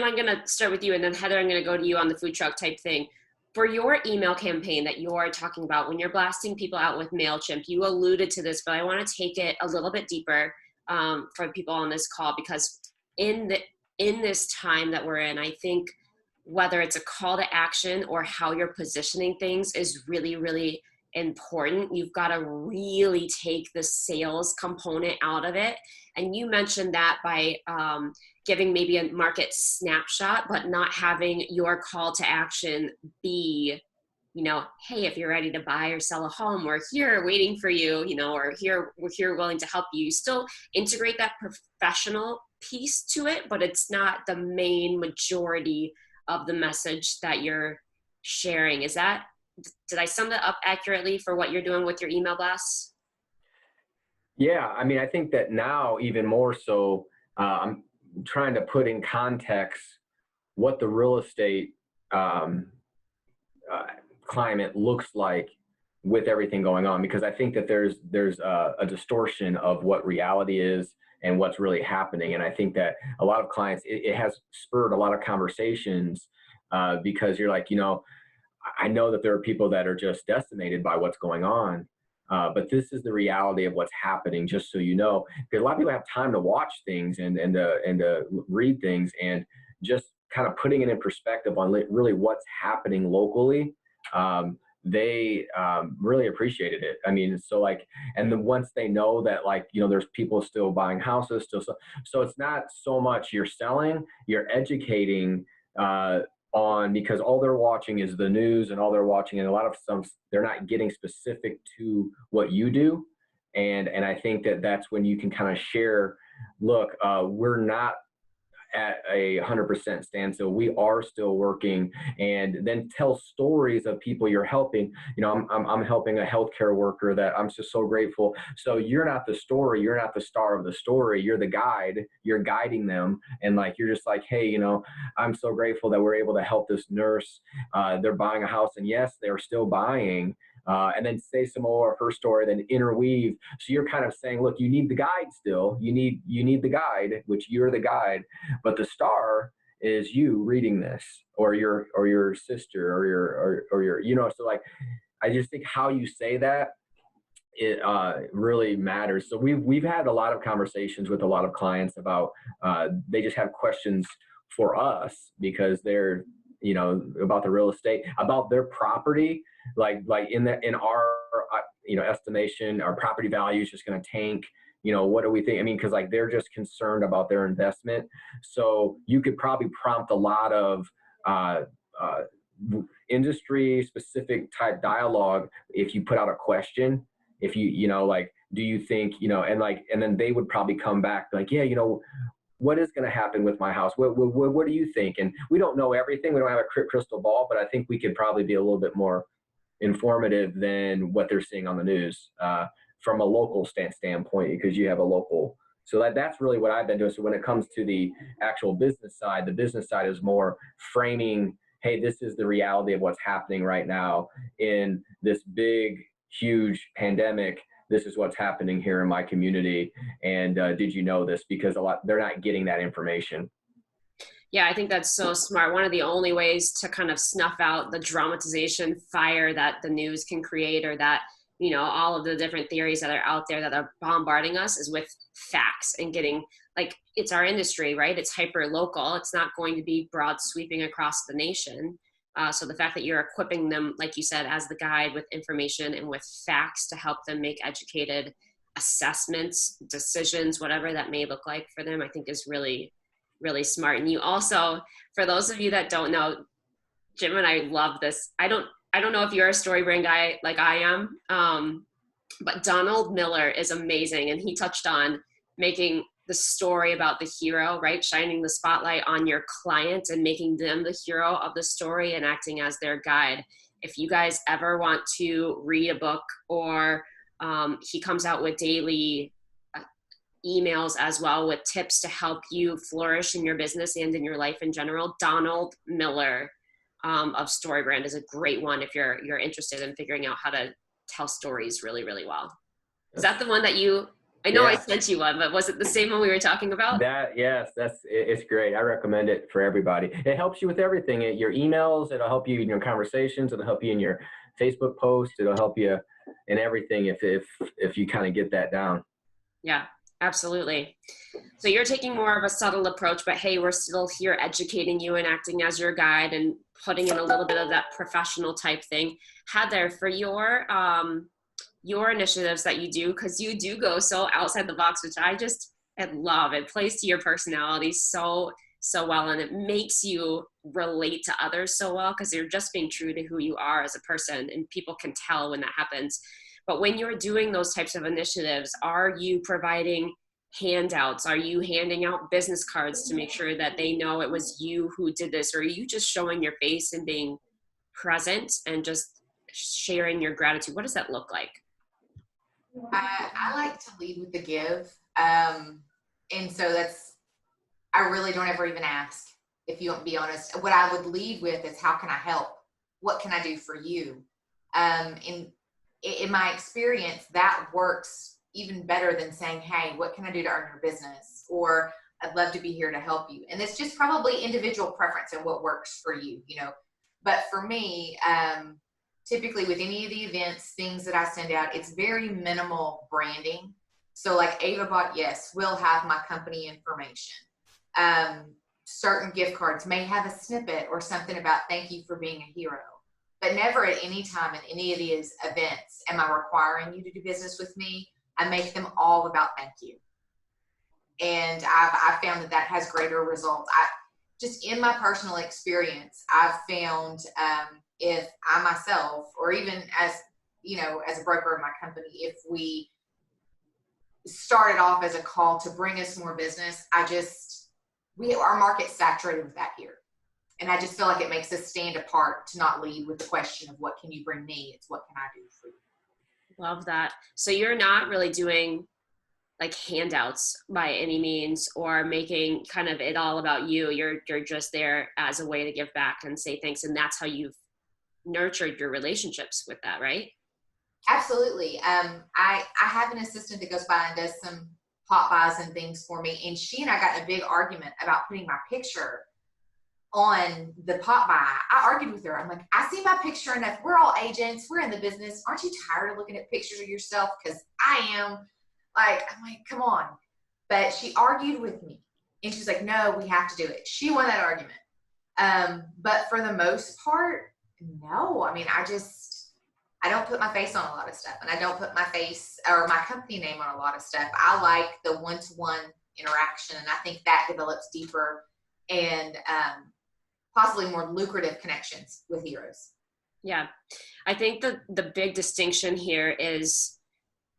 I'm going to start with you, and then Heather, I'm going to go to you on the food truck type thing. For your email campaign that you're talking about, when you're blasting people out with MailChimp, you alluded to this, but I want to take it a little bit deeper for people on this call, because in this time that we're in, I think whether it's a call to action or how you're positioning things is really, really important. You've got to really take the sales component out of it. And you mentioned that by giving maybe a market snapshot, but not having your call to action be, hey, if you're ready to buy or sell a home, we're here waiting for you, or we're here willing to help you. You still integrate that professional piece to it, but it's not the main majority of the message that you're sharing. Did I sum that up accurately for what you're doing with your email blasts? Yeah, I mean, I think that now even more so, I'm trying to put in context what the real estate climate looks like with everything going on, because I think that there's a distortion of what reality is and what's really happening. And I think that a lot of clients, it has spurred a lot of conversations because you're like, I know that there are people that are just decimated by what's going on. But this is the reality of what's happening, just so you know, because a lot of people have time to watch things and to read things, and just kind of putting it in perspective on really what's happening locally. They really appreciated it. I mean, so like, and then once they know that, like, there's people still buying houses still, so it's not so much you're selling, you're educating on, because all they're watching is the news, and all they're watching, and a lot of some, they're not getting specific to what you do. And I think that that's when you can kind of share, look, we're not, at a 100% standstill. We are still working, and then tell stories of people you're helping. You know, I'm helping a healthcare worker that I'm just so grateful. So you're not the story, you're not the star of the story, you're the guide, you're guiding them. And like, you're just like, hey, you know, I'm so grateful that we're able to help this nurse. They're buying a house, and yes, they're still buying. And then say some more of her story, then interweave. So you're kind of saying, look, you need the guide still. You need the guide, which you're the guide, but the star is you reading this, or your sister, or your, you know. So like, I just think how you say that, it really matters. So we've had a lot of conversations with a lot of clients about they just have questions for us because they're, you know, about the real estate, about their property, like in our you know, estimation, our property value is just going to tank. You know, what do we think? I mean, because like they're just concerned about their investment. So you could probably prompt a lot of industry specific type dialogue if you put out a question. If you know, like, do you think, you know, and then they would probably come back like, yeah, you know, what is going to happen with my house? What do you think? And we don't know everything. We don't have a crystal ball, but I think we could probably be a little bit more informative than what they're seeing on the news from a local standpoint, because you have a local. So that's really what I've been doing. So when it comes to the actual business side, the business side is more framing, hey, this is the reality of what's happening right now in this big, huge pandemic. This is what's happening here in my community. And did you know this? Because they're not getting that information. Yeah, I think that's so smart. One of the only ways to kind of snuff out the dramatization fire that the news can create, or that, you know, all of the different theories that are out there that are bombarding us, is with facts and getting, like, it's our industry, right? It's hyper local. It's not going to be broad sweeping across the nation. So the fact that you're equipping them, like you said, as the guide with information and with facts to help them make educated assessments, decisions, whatever that may look like for them, I think is really, really smart. And you also, for those of you that don't know, Jim and I love this. I don't know if you're a story brand guy like I am, but Donald Miller is amazing. And he touched on making the story about the hero, right? Shining the spotlight on your client and making them the hero of the story and acting as their guide. If you guys ever want to read a book, or he comes out with daily emails as well with tips to help you flourish in your business and in your life in general, Donald Miller of StoryBrand is a great one if you're interested in figuring out how to tell stories really, really well. Is that the one that you, I know, yeah. I sent you one, but was it the same one we were talking about? Yes, it's great. I recommend it for everybody. It helps you with everything. Your emails, it'll help you in your conversations, it'll help you in your Facebook posts, it'll help you in everything if you kind of get that down. Yeah, absolutely. So you're taking more of a subtle approach, but hey, we're still here educating you and acting as your guide and putting in a little bit of that professional type thing. Heather, for your initiatives that you do, because you do go so outside the box, which I love. It plays to your personality so well, and it makes you relate to others so well because you're just being true to who you are as a person, and people can tell when that happens. But when you're doing those types of initiatives, are you providing handouts? Are you handing out business cards to make sure that they know it was you who did this? Or are you just showing your face and being present and just sharing your gratitude? What does that look like? I like to lead with the give. And so I really don't ever even ask, if you want to be honest. What I would lead with is, how can I help? What can I do for you? In my experience, that works even better than saying, hey, what can I do to earn your business? Or I'd love to be here to help you. And it's just probably individual preference and what works for you, you know. But for me, typically with any of the events, things that I send out, it's very minimal branding. So like AvaBot, yes, will have my company information. Certain gift cards may have a snippet or something about thank you for being a hero. But never at any time in any of these events am I requiring you to do business with me. I make them all about thank you. And I've found that has greater results. Just in my personal experience, I've found if I myself, or even as, you know, as a broker in my company, if we started off as a call to bring us more business, our market's saturated with that here. And I just feel like it makes us stand apart to not lead with the question of what can you bring me? It's what can I do for you? Love that. So you're not really doing like handouts by any means or making kind of it all about you. You're just there as a way to give back and say thanks. And that's how you've nurtured your relationships with that, right? Absolutely. I have an assistant that goes by and does some pop buys and things for me. And she and I got in a big argument about putting my picture on the pop buy. I argued with her. I'm like, I see my picture enough. We're all agents. We're in the business. Aren't you tired of looking at pictures of yourself? Because I am. I'm like, come on. But she argued with me. And she's like, no, we have to do it. She won that argument. But for the most part, no. I mean, I don't put my face on a lot of stuff. And I don't put my face or my company name on a lot of stuff. I like the one-to-one interaction. And I think that develops deeper and possibly more lucrative connections with heroes. Yeah. I think the big distinction here is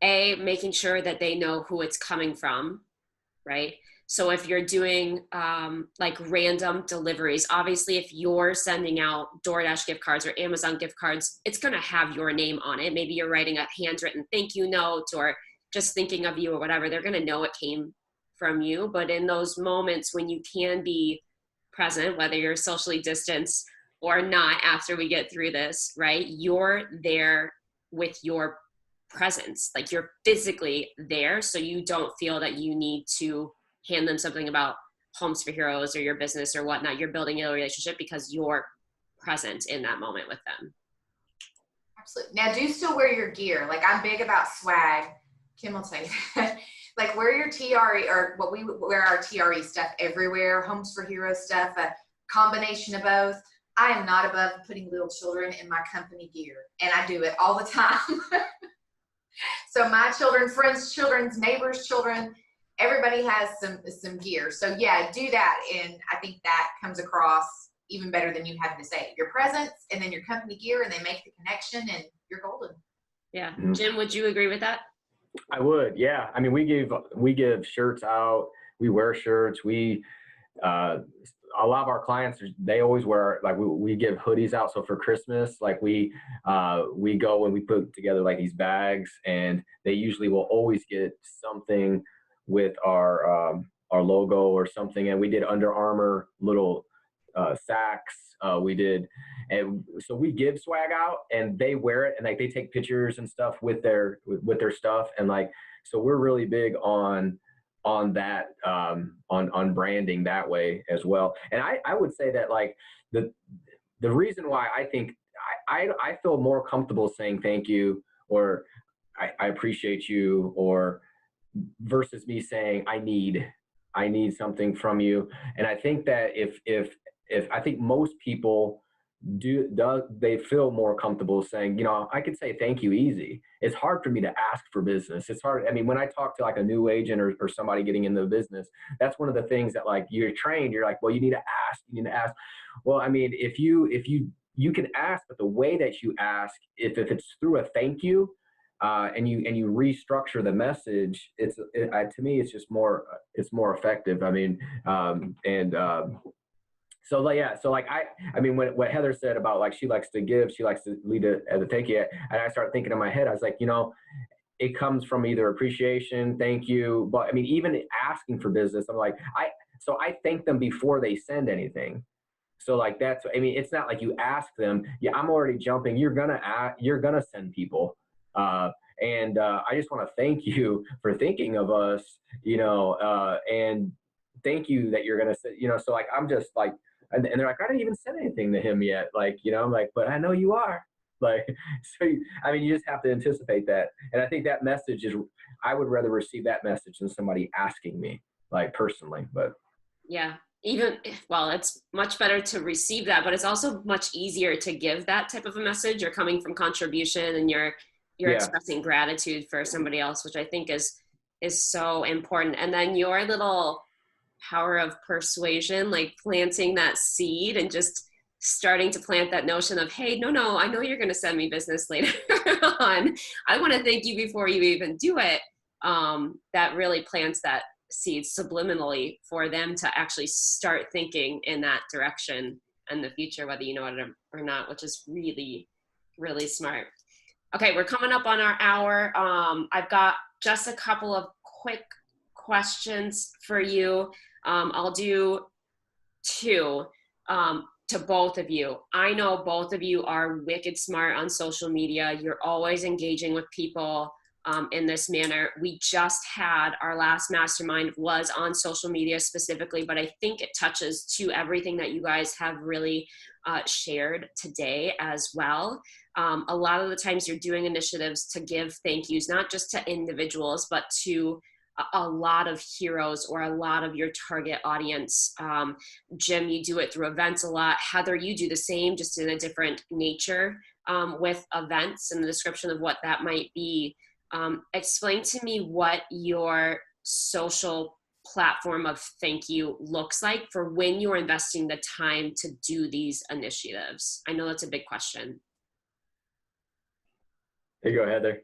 making sure that they know who it's coming from, right? So if you're doing like random deliveries, obviously if you're sending out DoorDash gift cards or Amazon gift cards, it's going to have your name on it. Maybe you're writing a handwritten thank you note or just thinking of you or whatever. They're going to know it came from you. But in those moments when you can be present, whether you're socially distanced or not after we get through this, right? You're there with your presence, like you're physically there. So you don't feel that you need to hand them something about Homes for Heroes or your business or whatnot. You're building a relationship because you're present in that moment with them. Absolutely. Now do still wear your gear. Like I'm big about swag. Kim will tell you that. Like wear your TRE or what we wear our TRE stuff everywhere. Homes for Heroes stuff, a combination of both. I am not above putting little children in my company gear, and I do it all the time. So my children, friends' children's, neighbors' children, everybody has some gear. So yeah, do that, and I think that comes across even better than you having to say it. Your presence and then your company gear, and they make the connection, and you're golden. Yeah, Jim, would you agree with that? I would, yeah. I mean, we give shirts out. We wear shirts. We a lot of our clients, they always wear, like we give hoodies out. So for Christmas, like we go and we put together like these bags, and they usually will always get something with our logo or something. And we did Under Armour little sacks. We did, and so we give swag out, and they wear it, and like they take pictures and stuff with their stuff, and like so we're really big on that, on branding that way as well. And I would say that like the reason why I think I feel more comfortable saying thank you or I appreciate you, or versus me saying I need something from you. And I think that if I think most people they feel more comfortable saying, you know, I could say thank you easy. It's hard for me to ask for business. It's hard. I mean, when I talk to like a new agent or somebody getting into the business, that's one of the things that like you're trained, you're like, well, you need to ask. Well, I mean, if you can ask, but the way that you ask, if it's through a thank you, and you restructure the message, to me, it's just more effective. I mean, so like, yeah, so like I mean, what Heather said about like she likes to give, she likes to lead as a thank you, and I started thinking in my head, I was like, you know, it comes from either appreciation, thank you, but I mean, even asking for business, I'm like, I thank them before they send anything. So like that's, I mean, it's not like you ask them, yeah, I'm already jumping, you're gonna send people. And I just want to thank you for thinking of us, you know, and thank you that you're going to say, you know, so like, I'm just like, and they're like, I didn't even send anything to him yet. Like, you know, I'm like, but I know you are. Like, so, I mean, you just have to anticipate that. And I think that message I would rather receive that message than somebody asking me, like personally, but. Yeah. It's much better to receive that, but it's also much easier to give that type of a message. You're coming from contribution and you're expressing gratitude for somebody else, which I think is so important. And then your little power of persuasion, like planting that seed and just starting to plant that notion of, hey, no, I know you're going to send me business later on. I want to thank you before you even do it. That really plants that seeds subliminally for them to actually start thinking in that direction in the future, whether you know it or not, which is really, really smart. Okay, we're coming up on our hour. I've got just a couple of quick questions for you. I'll do two to both of you. I know both of you are wicked smart on social media. You're always engaging with people in this manner. We just had our last mastermind was on social media specifically, but I think it touches to everything that you guys have really shared today as well. A lot of the times you're doing initiatives to give thank yous, not just to individuals, but to a lot of heroes or a lot of your target audience. Jim, you do it through events a lot. Heather, you do the same, just in a different nature with events and the description of what that might be. Explain to me what your social platform of thank you looks like for when you're investing the time to do these initiatives. I know that's a big question. There you go, Heather.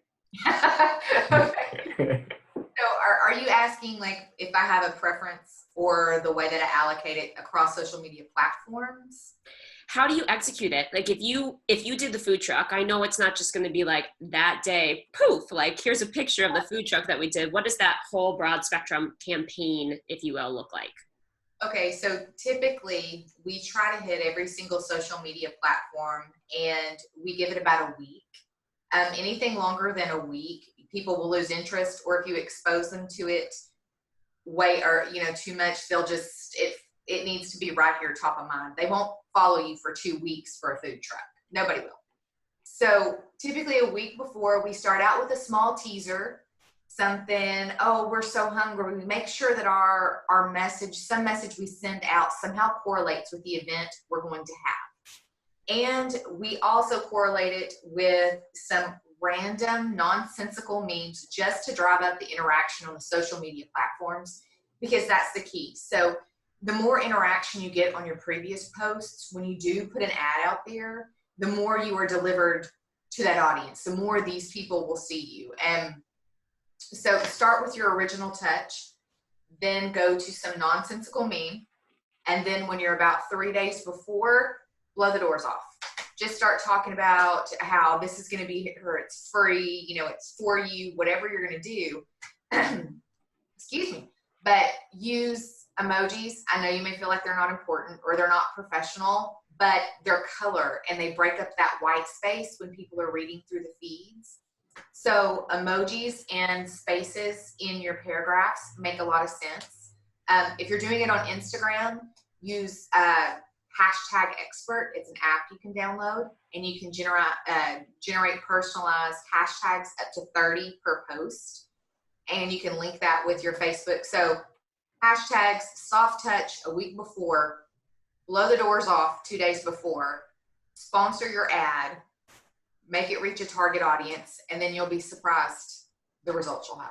Okay. So are you asking like if I have a preference or the way that I allocate it across social media platforms? How do you execute it? Like if you did the food truck, I know it's not just going to be like that day, poof, like here's a picture of the food truck that we did. What does that whole broad spectrum campaign, if you will, look like? Okay, so typically we try to hit every single social media platform and we give it about a week. Anything longer than a week, people will lose interest, or if you expose them to it too much, they'll just, it needs to be right here top of mind. They won't follow you for 2 weeks for a food truck. Nobody will. So typically a week before, we start out with a small teaser, something, oh, we're so hungry. We make sure that our message, some message we send out somehow correlates with the event we're going to have. And we also correlate it with some random nonsensical memes just to drive up the interaction on the social media platforms, because that's the key. So the more interaction you get on your previous posts, when you do put an ad out there, the more you are delivered to that audience, the more these people will see you. And so start with your original touch, then go to some nonsensical meme. And then when you're about 3 days before, blow the doors off. Just start talking about how this is going to be here. It's free, it's for you, whatever you're going to do. Excuse me. But use emojis. I know you may feel like they're not important or they're not professional, but they're color and they break up that white space when people are reading through the feeds. So emojis and spaces in your paragraphs make a lot of sense. If you're doing it on Instagram, use hashtag expert. It's an app you can download and you can generate personalized hashtags up to 30 per post. And you can link that with your Facebook. So hashtags, soft touch a week before, blow the doors off 2 days before, sponsor your ad, make it reach a target audience, and then you'll be surprised the results you'll have.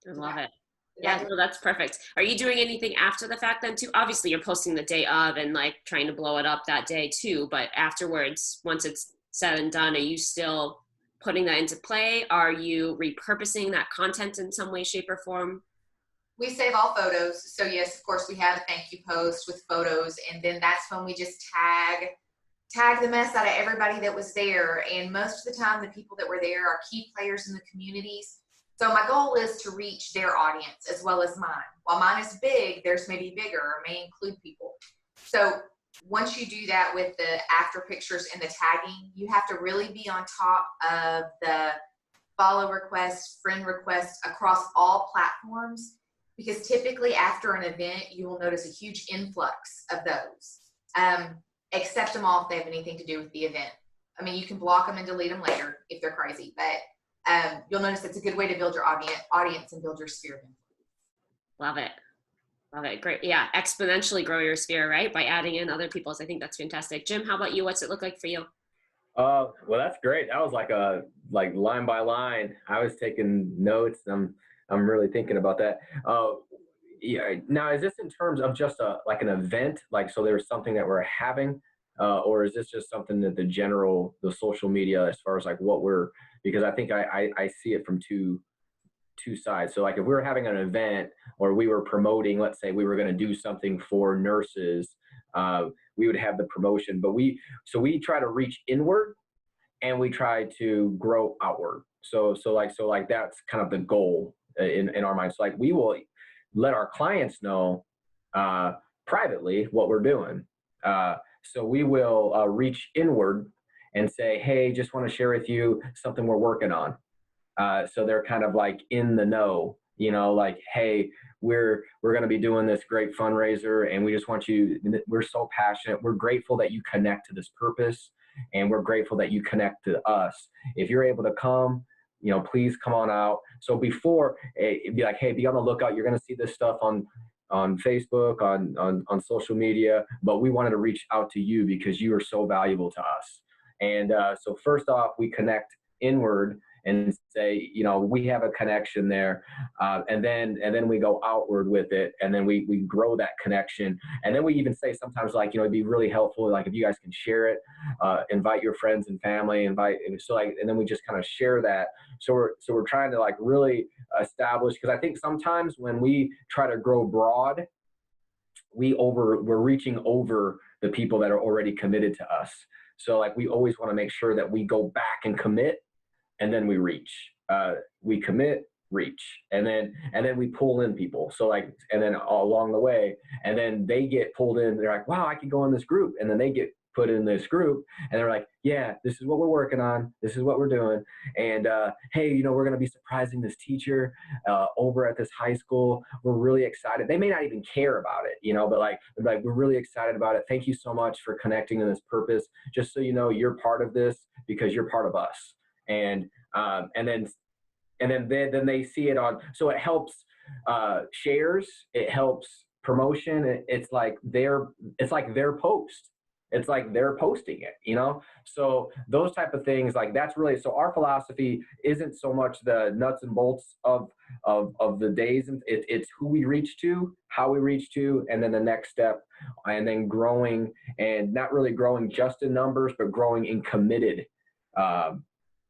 I love it. Yeah, no, that's perfect. Are you doing anything after the fact then too? Obviously you're posting the day of and like trying to blow it up that day too, but afterwards, once it's said and done, are you still putting that into play? Are you repurposing that content in some way, shape, or form? We save all photos. So yes, of course we have a thank you post with photos, and then that's when we just tag the mess out of everybody that was there. And most of the time the people that were there are key players in the communities. So my goal is to reach their audience as well as mine. While mine is big, theirs may be bigger or may include people. So once you do that with the after pictures and the tagging, you have to really be on top of the follow requests, friend requests across all platforms, because typically after an event, you will notice a huge influx of those. Accept them all if they have anything to do with the event. I mean, you can block them and delete them later if they're crazy, but you'll notice it's a good way to build your audience and build your sphere of influence. Love it. Love it. Great. Yeah. Exponentially grow your sphere, right? By adding in other people's. I think that's fantastic. Jim, how about you? What's it look like for you? Well, that's great. That was like line by line. I was taking notes. I'm really thinking about that. Yeah. Now, is this in terms of just like an event? Like, so there's something that we're having, or is this just something that the social media, as far as like what because I think I see it from two two sides. So like if we were having an event or we were promoting, let's say we were going to do something for nurses, we would have the promotion, but we try to reach inward and we try to grow outward. So that's kind of the goal in our minds. So like we will let our clients know privately what we're doing. So we will reach inward and say, hey, just want to share with you something we're working on. So they're kind of like in the know, like, hey, we're going to be doing this great fundraiser and we just want you, we're so passionate. We're grateful that you connect to this purpose and we're grateful that you connect to us. If you're able to come, please come on out. So before it'd be like, hey, be on the lookout. You're going to see this stuff on Facebook, on social media, but we wanted to reach out to you because you are so valuable to us. And so first off, we connect inward and say, we have a connection there. And then we go outward with it. And then we grow that connection. And then we even say sometimes like, it'd be really helpful. Like if you guys can share it, invite your friends and family, and then we just kind of share that. So we're trying to like really establish, because I think sometimes when we try to grow broad, we're reaching over the people that are already committed to us. So like we always want to make sure that we go back and commit, and then we reach. We commit, reach, and then we pull in people. So like, and then along the way, and then they get pulled in. They're like, wow, I could go in this group, and then they get put in this group, and they're like, yeah, this is what we're working on. This is what we're doing. And hey, we're going to be surprising this teacher over at this high school. We're really excited. They may not even care about it, but like we're really excited about it. Thank you so much for connecting to this purpose. Just so you know, you're part of this because you're part of us. And then they see it on. So it helps shares. It helps promotion. It's like their post. It's like they're posting it, So those type of things, like that's really, so our philosophy isn't so much the nuts and bolts of the days. It's who we reach to, how we reach to, and then the next step, and then growing, and not really growing just in numbers, but growing in committed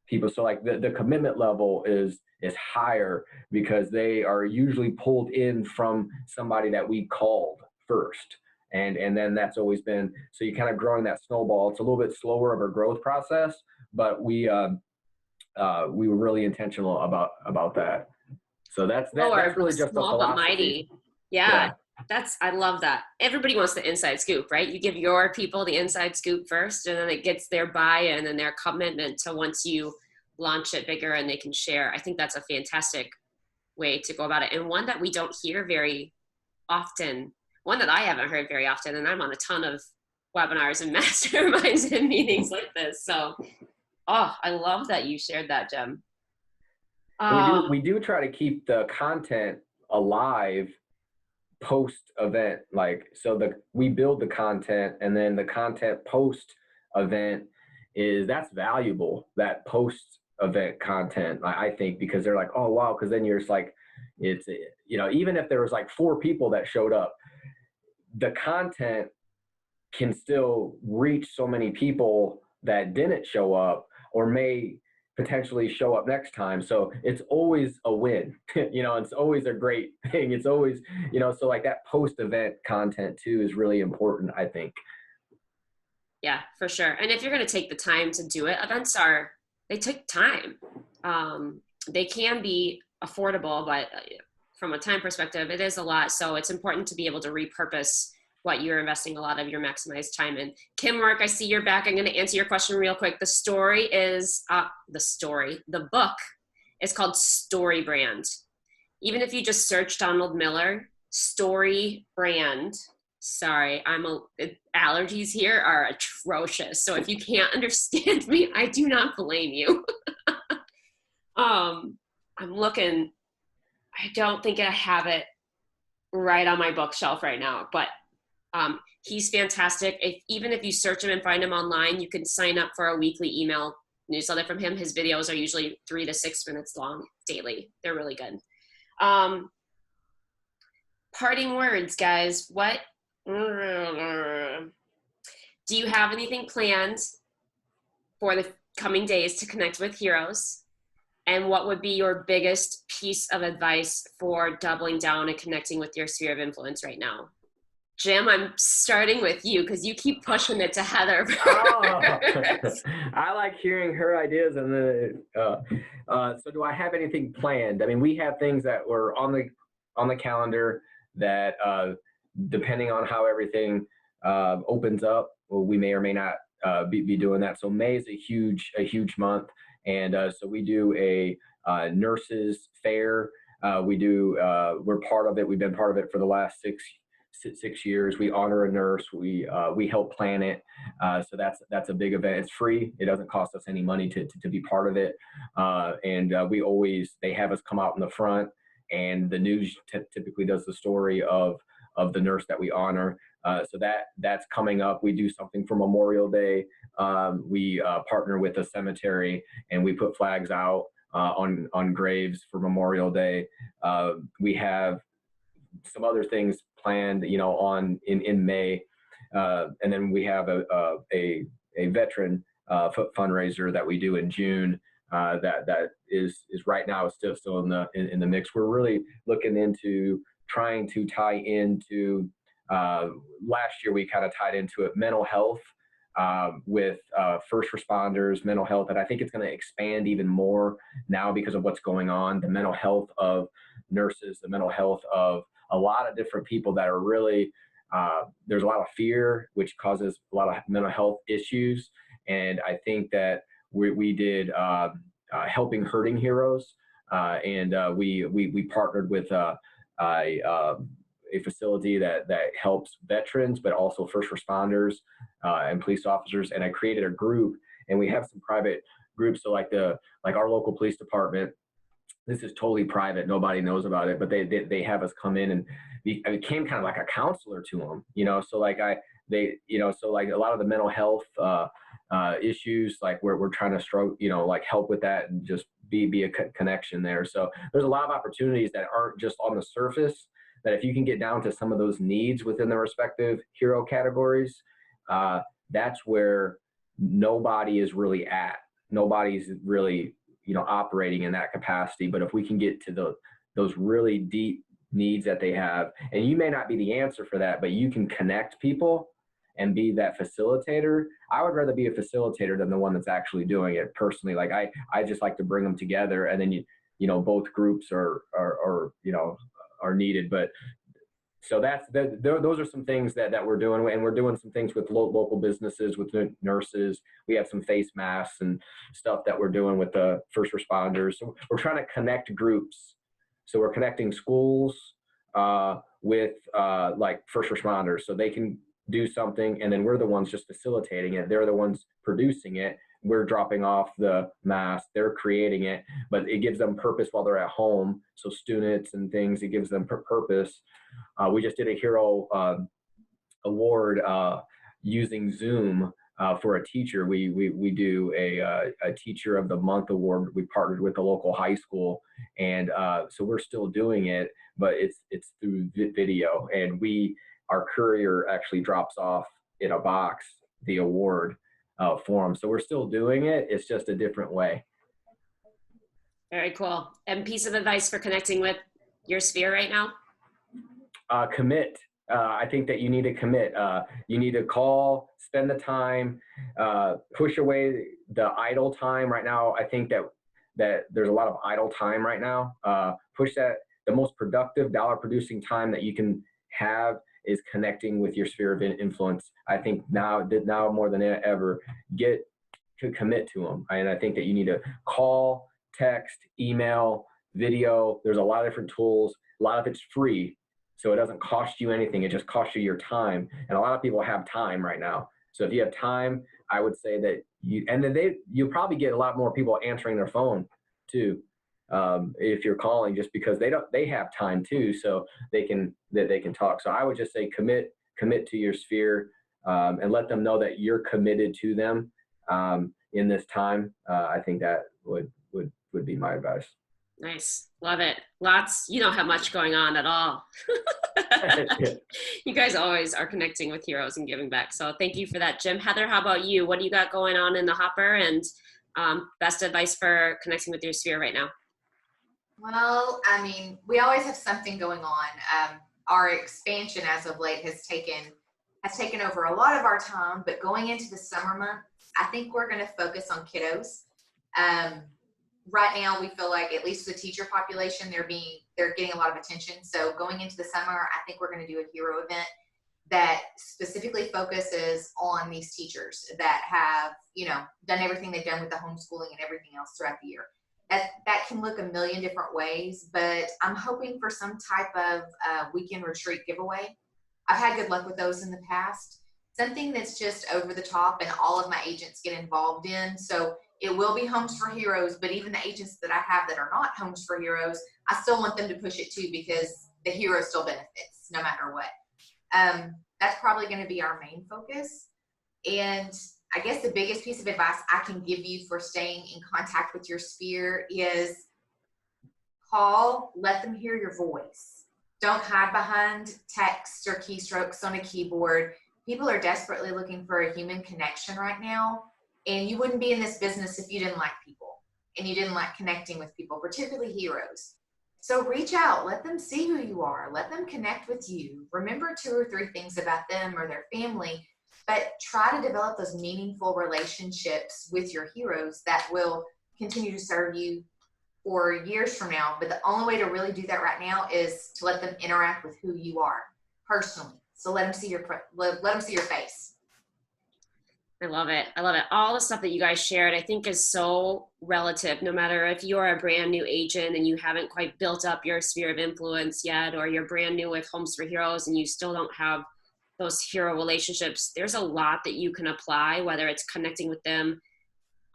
people. So like the commitment level is higher because they are usually pulled in from somebody that we called first. And then that's always been, so you're kind of growing that snowball. It's a little bit slower of a growth process, but we were really intentional about that. So that's really just small a philosophy. But mighty. Yeah. I love that. Everybody wants the inside scoop, right? You give your people the inside scoop first, and then it gets their buy-in and their commitment to once you launch it bigger and they can share. I think that's a fantastic way to go about it. And one that we don't hear very often, one that I haven't heard very often, and I'm on a ton of webinars and masterminds and meetings like this. So, I love that you shared that, Jem. We do try to keep the content alive post-event. Like, so we build the content, and then the content post-event that's valuable, that post-event content, I think, because they're like, oh, wow, because then you're just like, it's, even if there was like 4 people that showed up, the content can still reach so many people that didn't show up or may potentially show up next time. So it's always a win, it's always a great thing. It's always, so like that post-event content too is really important, I think. Yeah, for sure. And if you're going to take the time to do it, events they take time. They can be affordable, but from a time perspective, it is a lot. So it's important to be able to repurpose what you're investing a lot of your maximized time in. Kim Work, I see you're back. I'm going to answer your question real quick. The book is called Story Brand. Even if you just search Donald Miller, Story Brand, sorry, allergies here are atrocious. So if you can't understand me, I do not blame you. I'm looking, I don't think I have it right on my bookshelf right now, but he's fantastic. Even if you search him and find him online, you can sign up for a weekly email newsletter from him. His videos are usually 3 to 6 minutes long daily. They're really good. Parting words, guys. What do you have anything planned for the coming days to connect with heroes? And what would be your biggest piece of advice for doubling down and connecting with your sphere of influence right now? Jim, I'm starting with you because you keep pushing it to Heather. I like hearing her ideas. And so do I have anything planned? I mean, we have things that were on the calendar that depending on how everything opens up, well, we may or may not be doing that. So May is a huge month. And so we do a nurses fair. We're part of it. We've been part of it for the last six years. We honor a nurse. We help plan it. So that's a big event. It's free. It doesn't cost us any money to be part of it. And they have us come out in the front, and the news typically does the story of the nurse that we honor. So that's coming up. We do something for Memorial Day. We partner with a cemetery, and we put flags out on graves for Memorial Day. We have some other things planned, in May, and then we have a veteran fundraiser that we do in June. That is right now still in the mix. We're really looking into trying to tie into. Last year we kind of tied into it mental health with first responders, mental health, and I think it's going to expand even more now because of what's going on. The mental health of nurses, the mental health of a lot of different people that are really, there's a lot of fear, which causes a lot of mental health issues. And I think that we did Helping Hurting Heroes, and we partnered with a facility that helps veterans, but also first responders and police officers. And I created a group, and we have some private groups. So like our local police department, this is totally private. Nobody knows about it, but they have us come in, and I became kind of like a counselor to them, so like so like a lot of the mental health issues, like we're trying to like help with that and just be a connection there. So there's a lot of opportunities that aren't just on the surface, that if you can get down to some of those needs within the respective hero categories, that's where nobody is really at. Nobody's really, operating in that capacity. But if we can get to those really deep needs that they have, and you may not be the answer for that, but you can connect people and be that facilitator. I would rather be a facilitator than the one that's actually doing it personally. Like I just like to bring them together, and then both groups are needed. But so those are some things that we're doing, and we're doing some things with local businesses, with the nurses. We have some face masks and stuff that we're doing with the first responders. So we're trying to connect groups. So we're connecting schools with like first responders, so they can do something, and then we're the ones just facilitating it. They're the ones producing it. We're dropping off the mask, they're creating it, but it gives them purpose while they're at home. So students and things, it gives them purpose. We just did a hero award using Zoom for a teacher. We do a Teacher of the Month award. We partnered with a local high school, and so we're still doing it, but it's through video, and our courier actually drops off in a box the award for them. So we're still doing it. It's just a different way. Very cool. And piece of advice for connecting with your sphere right now? Commit. I think that you need to commit. You need to call, spend the time, push away the idle time right now. I think that there's a lot of idle time right now. Push that. The most productive dollar producing time that you can have is connecting with your sphere of influence. I think now more than ever, commit to them. And I think that you need to call, text, email, video. There's a lot of different tools. A lot of it's free, so it doesn't cost you anything. It just costs you your time. And a lot of people have time right now. So if you have time, I would say that you'll probably get a lot more people answering their phone too. If you're calling, just because they have time too, so they can talk. So I would just say commit to your sphere, and let them know that you're committed to them in this time. I think that would be my advice. Nice. Love it. You don't have much going on at all. You guys always are connecting with heroes and giving back. So thank you for that, Jim. Heather, how about you? What do you got going on in the hopper, and best advice for connecting with your sphere right now? Well, I mean, we always have something going on. Our expansion as of late has taken over a lot of our time, but going into the summer months, I think we're going to focus on kiddos. Right now, we feel like, at least the teacher population, they're getting a lot of attention. So going into the summer, I think we're going to do a hero event that specifically focuses on these teachers that have, done everything they've done with the homeschooling and everything else throughout the year. That can look a million different ways, but I'm hoping for some type of weekend retreat giveaway. I've had good luck with those in the past. Something that's just over the top and all of my agents get involved in. So it will be Homes for Heroes, but even the agents that I have that are not Homes for Heroes, I still want them to push it too, because the hero still benefits no matter what. That's probably going to be our main focus. And I guess the biggest piece of advice I can give you for staying in contact with your sphere is call, let them hear your voice. Don't hide behind text or keystrokes on a keyboard. People are desperately looking for a human connection right now. And you wouldn't be in this business if you didn't like people and you didn't like connecting with people, particularly heroes. So reach out, let them see who you are, let them connect with you. Remember 2 or 3 things about them or their family, but try to develop those meaningful relationships with your heroes that will continue to serve you for years from now. But the only way to really do that right now is to let them interact with who you are personally. So let them see your face. I love it. I love it. All the stuff that you guys shared, I think, is so relative, no matter if you're a brand new agent and you haven't quite built up your sphere of influence yet, or you're brand new with Homes for Heroes and you still don't have those hero relationships. There's a lot that you can apply, whether it's connecting with them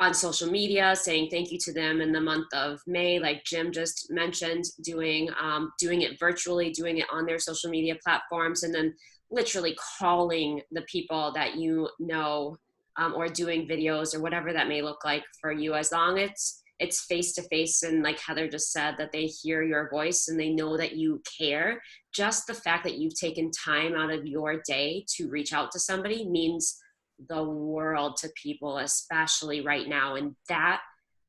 on social media, saying thank you to them in the month of May, like Jim just mentioned, doing it virtually, doing it on their social media platforms, and then literally calling the people that you know, or doing videos or whatever that may look like for you, as long as it's face to face. And like Heather just said, that they hear your voice and they know that you care. Just the fact that you've taken time out of your day to reach out to somebody means the world to people, especially right now. And that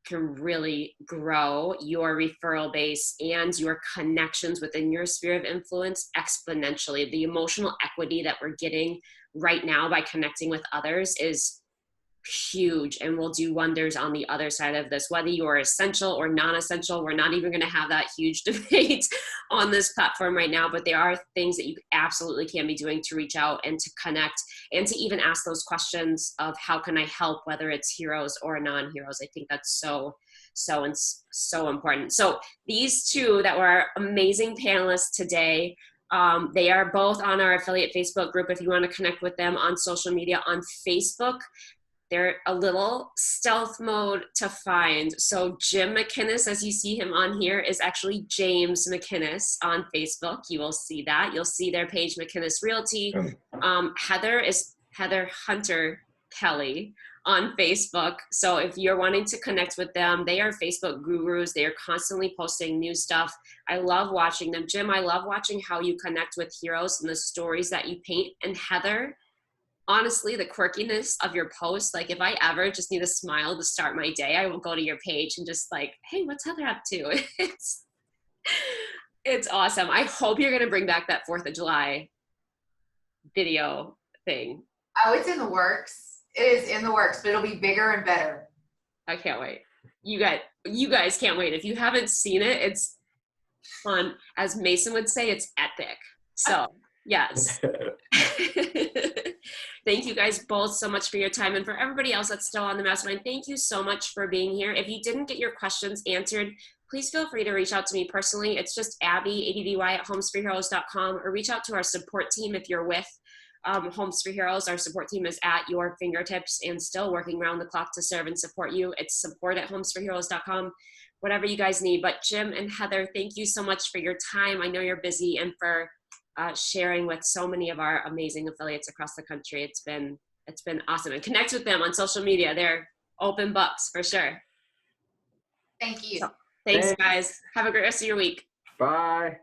can really grow your referral base and your connections within your sphere of influence exponentially. The emotional equity that we're getting right now by connecting with others is huge and will do wonders on the other side of this. Whether you're essential or non-essential, we're not even going to have that huge debate on this platform right now, but there are things that you absolutely can be doing to reach out and to connect and to even ask those questions of how can I help, whether it's heroes or non-heroes. I think that's so important. So these two that were our amazing panelists today, they are both on our affiliate Facebook group if you want to connect with them on social media. On Facebook, they're a little stealth mode to find. So Jim McKinnis, as you see him on here, is actually James McKinnis on Facebook. You will see that. You'll see their page, McKinnis Realty. Heather is Heather Hunter Kelly on Facebook. So if you're wanting to connect with them, they are Facebook gurus. They are constantly posting new stuff. I love watching them. Jim, I love watching how you connect with heroes and the stories that you paint. And Heather, honestly, the quirkiness of your posts, like if I ever just need a smile to start my day, I will go to your page and just like, hey, what's Heather up to? It's awesome. I hope you're going to bring back that 4th of July video thing. Oh, it's in the works. It is in the works, but it'll be bigger and better. I can't wait. You guys can't wait. If you haven't seen it, it's fun. As Mason would say, it's epic. So yes. Thank you guys both so much for your time. And for everybody else that's still on the mastermind, thank you so much for being here. If you didn't get your questions answered, please feel free to reach out to me personally. It's just Abby, ABBY, at homesforheroes.com, or reach out to our support team if you're with Homes for Heroes. Our support team is at your fingertips and still working around the clock to serve and support you. It's support at homesforheroes.com, whatever you guys need. But Jim and Heather, thank you so much for your time. I know you're busy, and for sharing with so many of our amazing affiliates across the country. It's been awesome. And connect with them on social media. They're open books for sure. Thank you. So, thanks guys. Have a great rest of your week. Bye.